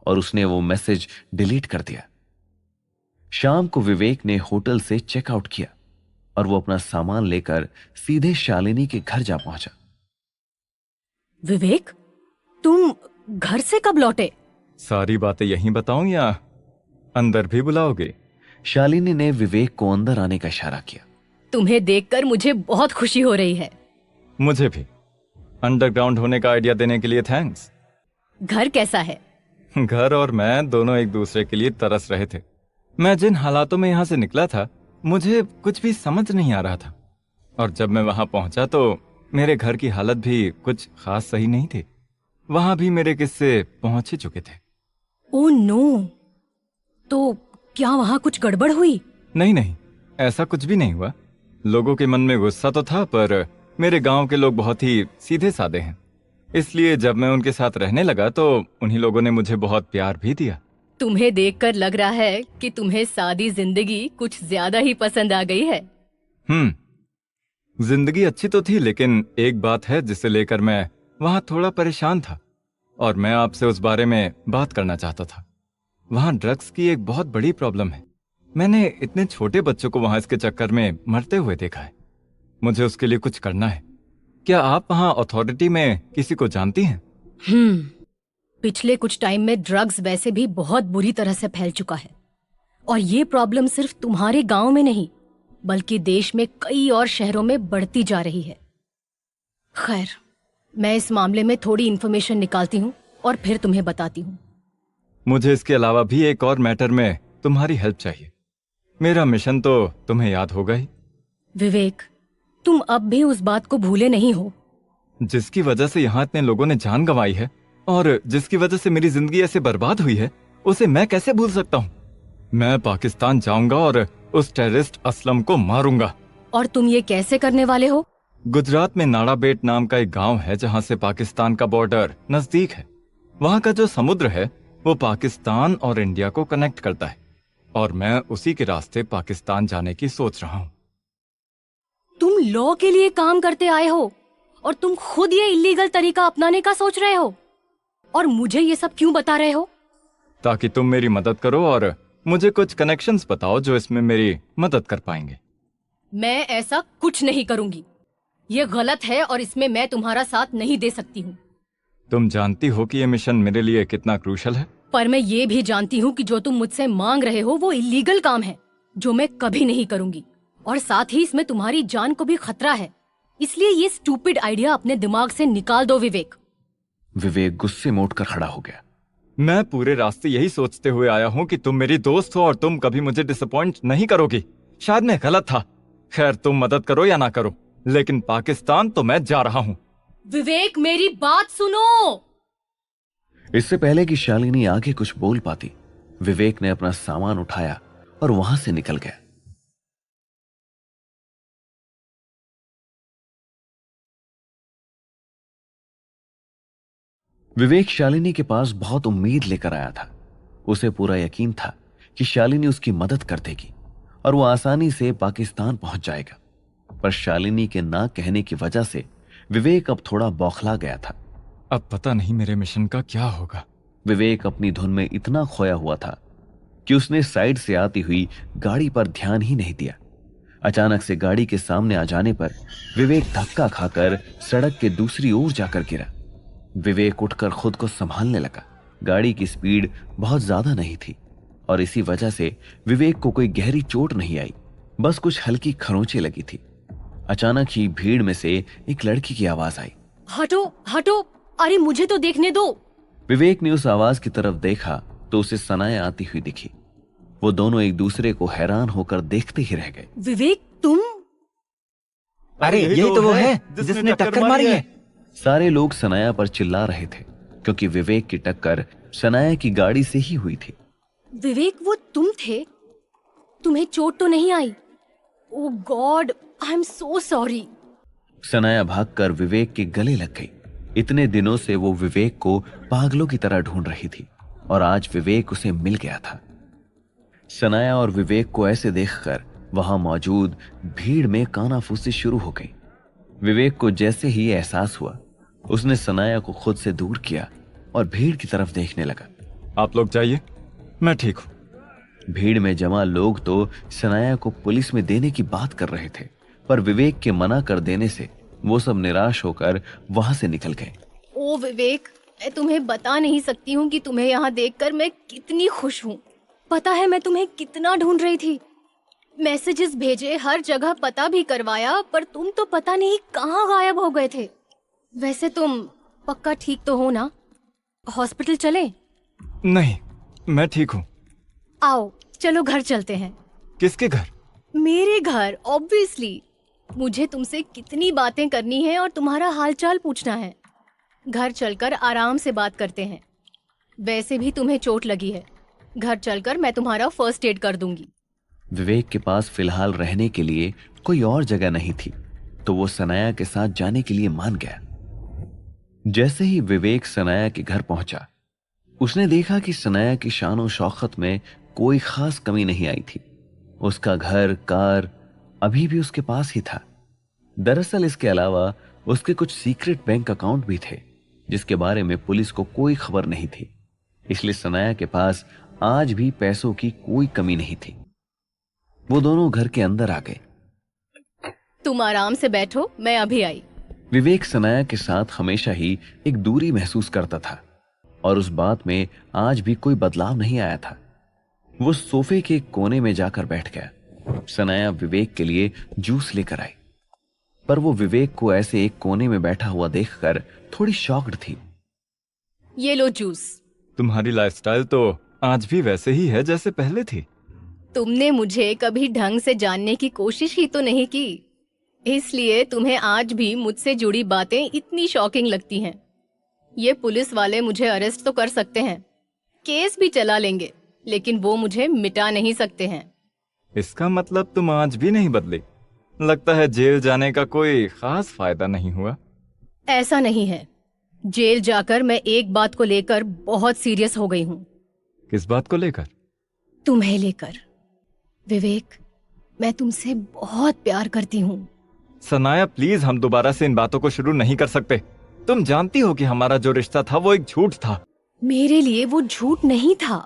और उसने वो मैसेज डिलीट कर दिया। शाम को विवेक ने होटल से चेकआउट किया और वो अपना सामान लेकर सीधे शालिनी के घर जा पहुंचा। विवेक, तुम घर से कब लौटे? सारी बातें यहीं बताऊं या अंदर भी बुलाओगे? शालिनी ने विवेक को अंदर आने का इशारा किया। तुम्हें देखकर मुझे बहुत खुशी हो रही है। मुझे भी। अंडरग्राउंड होने का आइडिया देने के लिए थैंक्स। घर कैसा है? घर और मैं दोनों एक दूसरे के लिए तरस रहे थे। मैं जिन हालातों में यहाँ से निकला था, मुझे कुछ भी समझ नहीं आ रहा था। और जब मैं वहां पहुंचा तो मेरे घर की हालत भी कुछ खास सही नहीं थी। वहां भी मेरे किस्से पहुंच ही चुके थे। ओह नो, तो क्या वहां कुछ गड़बड़ हुई? नहीं नहीं, ऐसा कुछ भी नहीं हुआ। लोगों के मन में गुस्सा तो था, पर मेरे गांव के लोग बहुत ही सीधे साधे हैं, इसलिए जब मैं उनके साथ रहने लगा तो उन्हीं लोगों ने मुझे बहुत प्यार भी दिया। तुम्हें देखकर लग रहा है कि तुम्हें सादी जिंदगी कुछ ज्यादा ही पसंद आ गई है। जिंदगी अच्छी तो थी, लेकिन एक बात है जिसे लेकर मैं वहां थोड़ा परेशान था और मैं आपसे उस बारे में बात करना चाहता था। वहां ड्रग्स की एक बहुत बड़ी प्रॉब्लम है। मैंने इतने छोटे बच्चों को वहां इसके चक्कर में मरते हुए देखा है। मुझे उसके लिए कुछ करना है। क्या आप वहां अथॉरिटी में किसी को जानती हैं? पिछले कुछ टाइम में ड्रग्स वैसे भी बहुत बुरी तरह से फैल चुका है, और ये प्रॉब्लम सिर्फ तुम्हारे गांव में नहीं बल्कि देश में कई और शहरों में बढ़ती जा रही है। खैर, मैं इस मामले में थोड़ी इन्फॉर्मेशन निकालती हूँ और फिर तुम्हें बताती हूँ। मुझे इसके अलावा भी एक और मैटर में तुम्हारी हेल्प चाहिए। मेरा मिशन तो तुम्हें याद होगा ही। विवेक, तुम अब भी उस बात को भूले नहीं हो जिसकी वजह से यहाँ इतने लोगों ने जान गंवाई है और जिसकी वजह से मेरी जिंदगी ऐसे बर्बाद हुई है, उसे मैं कैसे भूल सकता हूँ? मैं पाकिस्तान जाऊंगा और उस टेररिस्ट असलम को मारूंगा। और तुम ये कैसे करने वाले हो? गुजरात में नाड़ाबेट नाम का एक गांव है जहां से पाकिस्तान का बॉर्डर नजदीक है। वहां का जो समुद्र है वो पाकिस्तान और इंडिया को कनेक्ट करता है, और मैं उसी के रास्ते पाकिस्तान जाने की सोच रहा हूँ। तुम लॉ के लिए काम करते आए हो और तुम खुद ये इलीगल तरीका अपनाने का सोच रहे हो, और मुझे ये सब क्यों बता रहे हो? ताकि तुम मेरी मदद करो और मुझे कुछ कनेक्शंस बताओ जो इसमें मेरी मदद कर पाएंगे। मैं ऐसा कुछ नहीं करूंगी। ये गलत है और इसमें मैं तुम्हारा साथ नहीं दे सकती हूँ। तुम जानती हो कि ये मिशन मेरे लिए कितना क्रूशल है। पर मैं ये भी जानती हूँ कि जो तुम मुझसे मांग रहे हो वो इलीगल काम है, जो मैं कभी नहीं करूंगी, और साथ ही इसमें तुम्हारी जान को भी खतरा है। इसलिए ये स्टूपिड आइडिया अपने दिमाग से निकाल दो विवेक। विवेक गुस्से में उठकर खड़ा हो गया। मैं पूरे रास्ते यही सोचते हुए आया हूँ कि तुम मेरी दोस्त हो और तुम कभी मुझे डिसअपॉइंट नहीं करोगी। शायद मैं गलत था। खैर, तुम मदद करो या ना करो, लेकिन पाकिस्तान तो मैं जा रहा हूँ। विवेक, मेरी बात सुनो। इससे पहले कि शालिनी आगे कुछ बोल पाती, विवेक ने अपना सामान उठाया और वहां से निकल गया। विवेक शालिनी के पास बहुत उम्मीद लेकर आया था। उसे पूरा यकीन था कि शालिनी उसकी मदद कर देगी और वो आसानी से पाकिस्तान पहुंच जाएगा। पर शालिनी के ना कहने की वजह से विवेक अब थोड़ा बौखला गया था। अब पता नहीं मेरे मिशन का क्या होगा। विवेक अपनी धुन में इतना खोया हुआ था कि उसने साइड से आती हुई गाड़ी पर ध्यान ही नहीं दिया। अचानक से गाड़ी के सामने आ जाने पर विवेक धक्का खाकर सड़क के दूसरी ओर जाकर गिरा। विवेक उठकर खुद को संभालने लगा। गाड़ी की स्पीड बहुत ज्यादा नहीं थी और इसी वजह से विवेक को कोई गहरी चोट नहीं आई, बस कुछ हल्की खरोंचें लगी थी। अचानक ही भीड़ में से एक लड़की की आवाज आई। हटो हटो, अरे मुझे तो देखने दो। विवेक ने उस आवाज की तरफ देखा तो उसे सनाया आती हुई दिखी। वो दोनों एक दूसरे को हैरान होकर देखते ही रह गए। विवेक, तुम? अरे यही तो वो है जिसने टक्कर मारी है। सारे लोग सनाया पर चिल्ला रहे थे क्योंकि विवेक की टक्कर सनाया की गाड़ी से ही हुई थी। विवेक, वो तुम थे? तुम्हें चोट तो नहीं आई? Oh god, I am so sorry. Sanaya भागकर विवेक के गले लग गई। इतने दिनों से वो विवेक को पागलों की तरह ढूंढ रही थी और आज विवेक उसे मिल गया था। सनाया और विवेक को ऐसे देखकर वहां मौजूद भीड़ में कानाफूसी शुरू हो गई। विवेक को जैसे ही एहसास हुआ, उसने सनाया को खुद से दूर किया और भीड़ की तरफ देखने लगा। आप लोग जाइए, मैं ठीक हूं। भीड़ में जमा लोग तो सनाया को पुलिस में देने की बात कर रहे थे, पर विवेक के मना कर देने से वो सब निराश होकर वहां से निकल गए। ओ विवेक, मैं तुम्हें बता नहीं सकती हूँ कि तुम्हें यहाँ देखकर मैं कितनी खुश हूँ। पता है मैं तुम्हें कितना ढूंढ रही थी। मैसेजेस भेजे, हर जगह पता भी करवाया, पर तुम तो पता नहीं कहाँ गायब हो गए थे। वैसे तुम पक्का ठीक तो हो ना? हॉस्पिटल चले? नहीं, मैं ठीक हूँ। आओ चलो घर चलते हैं। किसके घर? मेरे घर, ऑब्वियसली। मुझे तुमसे कितनी बातें करनी है और तुम्हारा हालचाल पूछना है। घर चलकर आराम से बात करते हैं। वैसे भी तुम्हें चोट लगी है, घर चलकर मैं तुम्हारा फर्स्ट एड कर दूंगी। विवेक के पास फिलहाल रहने के लिए कोई और जगह नहीं थी, तो वो सनाया के साथ जाने के लिए मान गया। जैसे ही विवेक सनाया के घर पहुंचा, उसने देखा कि सनाया की शान शौकत में कोई खास कमी नहीं आई थी। उसका घर, कार अभी भी उसके पास ही था। दरअसल इसके अलावा उसके कुछ सीक्रेट बैंक अकाउंट भी थे, जिसके बारे में पुलिस को कोई खबर नहीं थी। इसलिए सनाया के पास आज भी पैसों की कोई कमी नहीं थी। वो दोनों घर के अंदर आ गए। तुम आराम से बैठो, मैं अभी आई। विवेक सनाया के साथ हमेशा ही एक दूरी महसूस करता था और उस बात में आज भी कोई बदलाव नहीं आया था। वो सोफे के एक कोने में जाकर बैठ गया। सनाया विवेक के लिए जूस लेकर आई, पर वो विवेक को ऐसे एक कोने में बैठा हुआ देखकर थोड़ी शॉक्ड थी। ये लो जूस। तुम्हारी लाइफस्टाइल तो आज भी वैसे ही है जैसे पहले थी। तुमने मुझे कभी ढंग से जानने की कोशिश ही तो नहीं की, इसलिए तुम्हें आज भी मुझसे जुड़ी बातें इतनी शॉकिंग लगती हैं। ये पुलिस वाले मुझे अरेस्ट तो कर सकते हैं, केस भी चला लेंगे, लेकिन वो मुझे मिटा नहीं सकते हैं। इसका मतलब तुम आज भी नहीं बदली। लगता है जेल जाने का कोई खास फायदा नहीं हुआ। ऐसा नहीं है। जेल जाकर मैं एक बात को लेकर बहुत सीरियस हो गई हूँ। किस बात को लेकर? तुम्हें लेकर। विवेक, मैं तुमसे बहुत प्यार करती हूँ। सनाया प्लीज, हम दोबारा से इन बातों को शुरू नहीं कर सकते। तुम जानती हो कि हमारा जो रिश्ता था वो एक झूठ था। मेरे लिए वो झूठ नहीं था।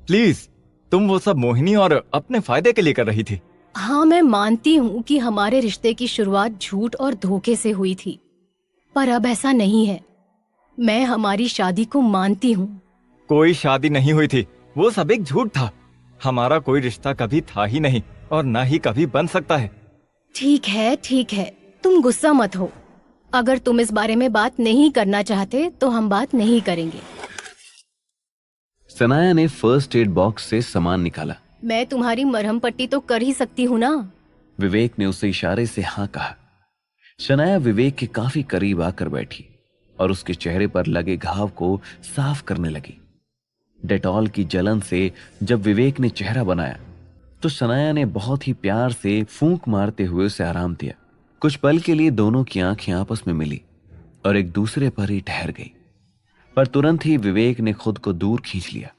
प्लीज, तुम वो सब मोहिनी और अपने फायदे के लिए कर रही थी। हाँ, मैं मानती हूँ कि हमारे रिश्ते की शुरुआत झूठ और धोखे से हुई थी, पर अब ऐसा नहीं है। मैं हमारी शादी को मानती हूँ। कोई शादी नहीं हुई थी, वो सब एक झूठ था। हमारा कोई रिश्ता कभी था ही नहीं और ना ही कभी बन सकता है। ठीक है, तुम गुस्सा मत हो। अगर तुम इस बारे में बात नहीं करना चाहते तो हम बात नहीं करेंगे। सनाया ने फर्स्ट एड बॉक्स से सामान निकाला। मैं तुम्हारी मरहम पट्टी तो कर ही सकती हूँ ना? विवेक ने उसे इशारे से हाँ कहा। सनाया विवेक के काफी करीब आकर बैठी और उसके चेहरे पर लगे घाव को साफ करने लगी। डेटॉल की जलन से जब विवेक ने चेहरा बनाया तो सनाया ने बहुत ही प्यार से फूंक मारते हुए उसे आराम दिया। कुछ पल के लिए दोनों की आंखें आपस में मिली और एक दूसरे पर ही ठहर गई, पर तुरंत ही विवेक ने खुद को दूर खींच लिया।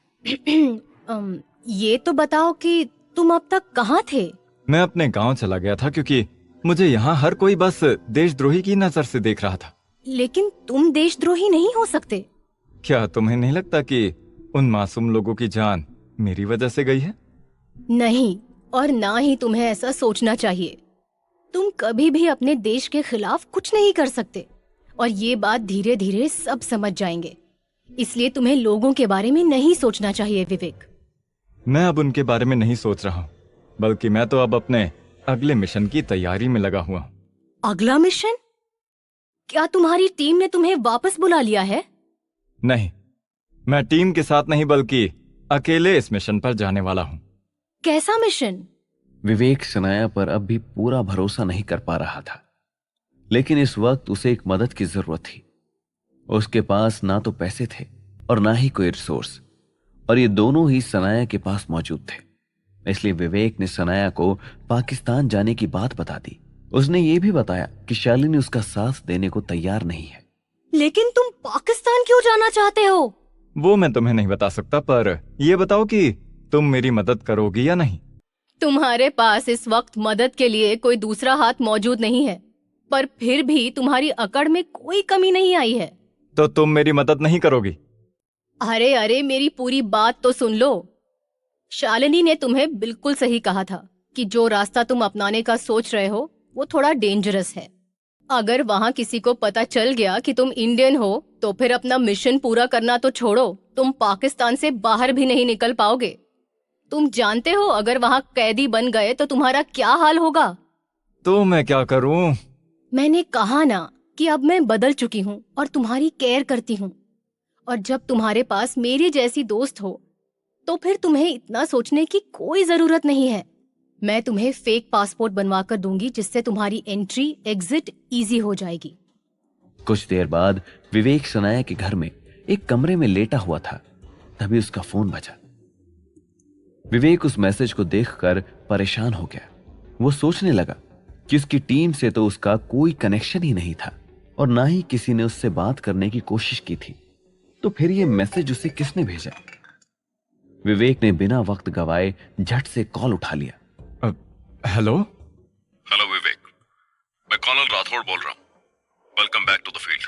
ये तो बताओ कि तुम अब तक कहाँ थे? मैं अपने गांव चला गया था क्योंकि मुझे यहाँ हर कोई बस देशद्रोही की नजर से देख रहा था। लेकिन तुम देशद्रोही नहीं हो सकते। क्या तुम्हें नहीं लगता कि उन मासूम लोगों की जान मेरी वजह से गई है? नहीं, और ना ही तुम्हें ऐसा सोचना चाहिए। तुम कभी भी अपने देश के खिलाफ कुछ नहीं कर सकते और ये बात धीरे धीरे सब समझ जाएंगे। इसलिए तुम्हें लोगों के बारे में नहीं सोचना चाहिए विवेक। मैं अब उनके बारे में नहीं सोच रहा हूँ, बल्कि मैं तो अब अपने अगले मिशन की तैयारी में लगा हुआ हूँ। अगला मिशन? क्या तुम्हारी टीम ने तुम्हें वापस बुला लिया है? नहीं, मैं टीम के साथ नहीं बल्कि अकेले इस मिशन पर जाने वाला हूँ। कैसा मिशन? विवेक सनाया पर अब भी पूरा भरोसा नहीं कर पा रहा था, लेकिन इस वक्त उसे एक मदद की जरूरत थी। उसके पास ना तो पैसे थे और ना ही कोई रिसोर्स, और ये दोनों ही सनाया के पास मौजूद थे। इसलिए विवेक ने सनाया को पाकिस्तान जाने की बात बता दी। उसने ये भी बताया कि शालिनी उसका साथ देने को तैयार नहीं है। लेकिन तुम पाकिस्तान क्यों जाना चाहते हो? वो मैं तुम्हें नहीं बता सकता, पर ये बताओ कि तुम मेरी मदद करोगी या नहीं। तुम्हारे पास इस वक्त मदद के लिए कोई दूसरा हाथ मौजूद नहीं है, पर फिर भी तुम्हारी अकड़ में कोई कमी नहीं आई है। तो तुम मेरी मदद नहीं करोगी? अरे मेरी पूरी बात तो सुन लो। शालिनी ने तुम्हें बिल्कुल सही कहा था कि जो रास्ता तुम अपनाने का सोच रहे हो वो थोड़ा डेंजरस है। अगर वहाँ किसी को पता चल गया कि तुम इंडियन हो तो फिर अपना मिशन पूरा करना तो छोड़ो, तुम पाकिस्तान से बाहर भी नहीं निकल पाओगे। तुम जानते हो अगर वहाँ कैदी बन गए तो तुम्हारा क्या हाल होगा। तो मैं क्या करूं? मैंने कहा ना कि अब मैं बदल चुकी हूँ और तुम्हारी केयर करती हूँ, और जब तुम्हारे पास मेरी जैसी दोस्त हो तो फिर तुम्हें इतना सोचने की कोई जरूरत नहीं है। मैं तुम्हें फेक पासपोर्ट बनवा कर दूंगी जिससे तुम्हारी एंट्री एग्जिट इजी हो जाएगी। कुछ देर बाद विवेक सनाया के घर में एक कमरे में लेटा हुआ था। तभी उसका फोन बजा। विवेक उस मैसेज को देखकर परेशान हो गया। वो सोचने लगा कि उसकी टीम से तो उसका कोई कनेक्शन ही नहीं था और ना ही किसी ने उससे बात करने की कोशिश की थी, तो फिर ये मैसेज उसे किसने भेजा? विवेक ने बिना वक्त गवाए झट से कॉल उठा लिया। हेलो हेलो विवेक, मैं कर्नल राठौड़ बोल रहा हूँ। Welcome back to the field.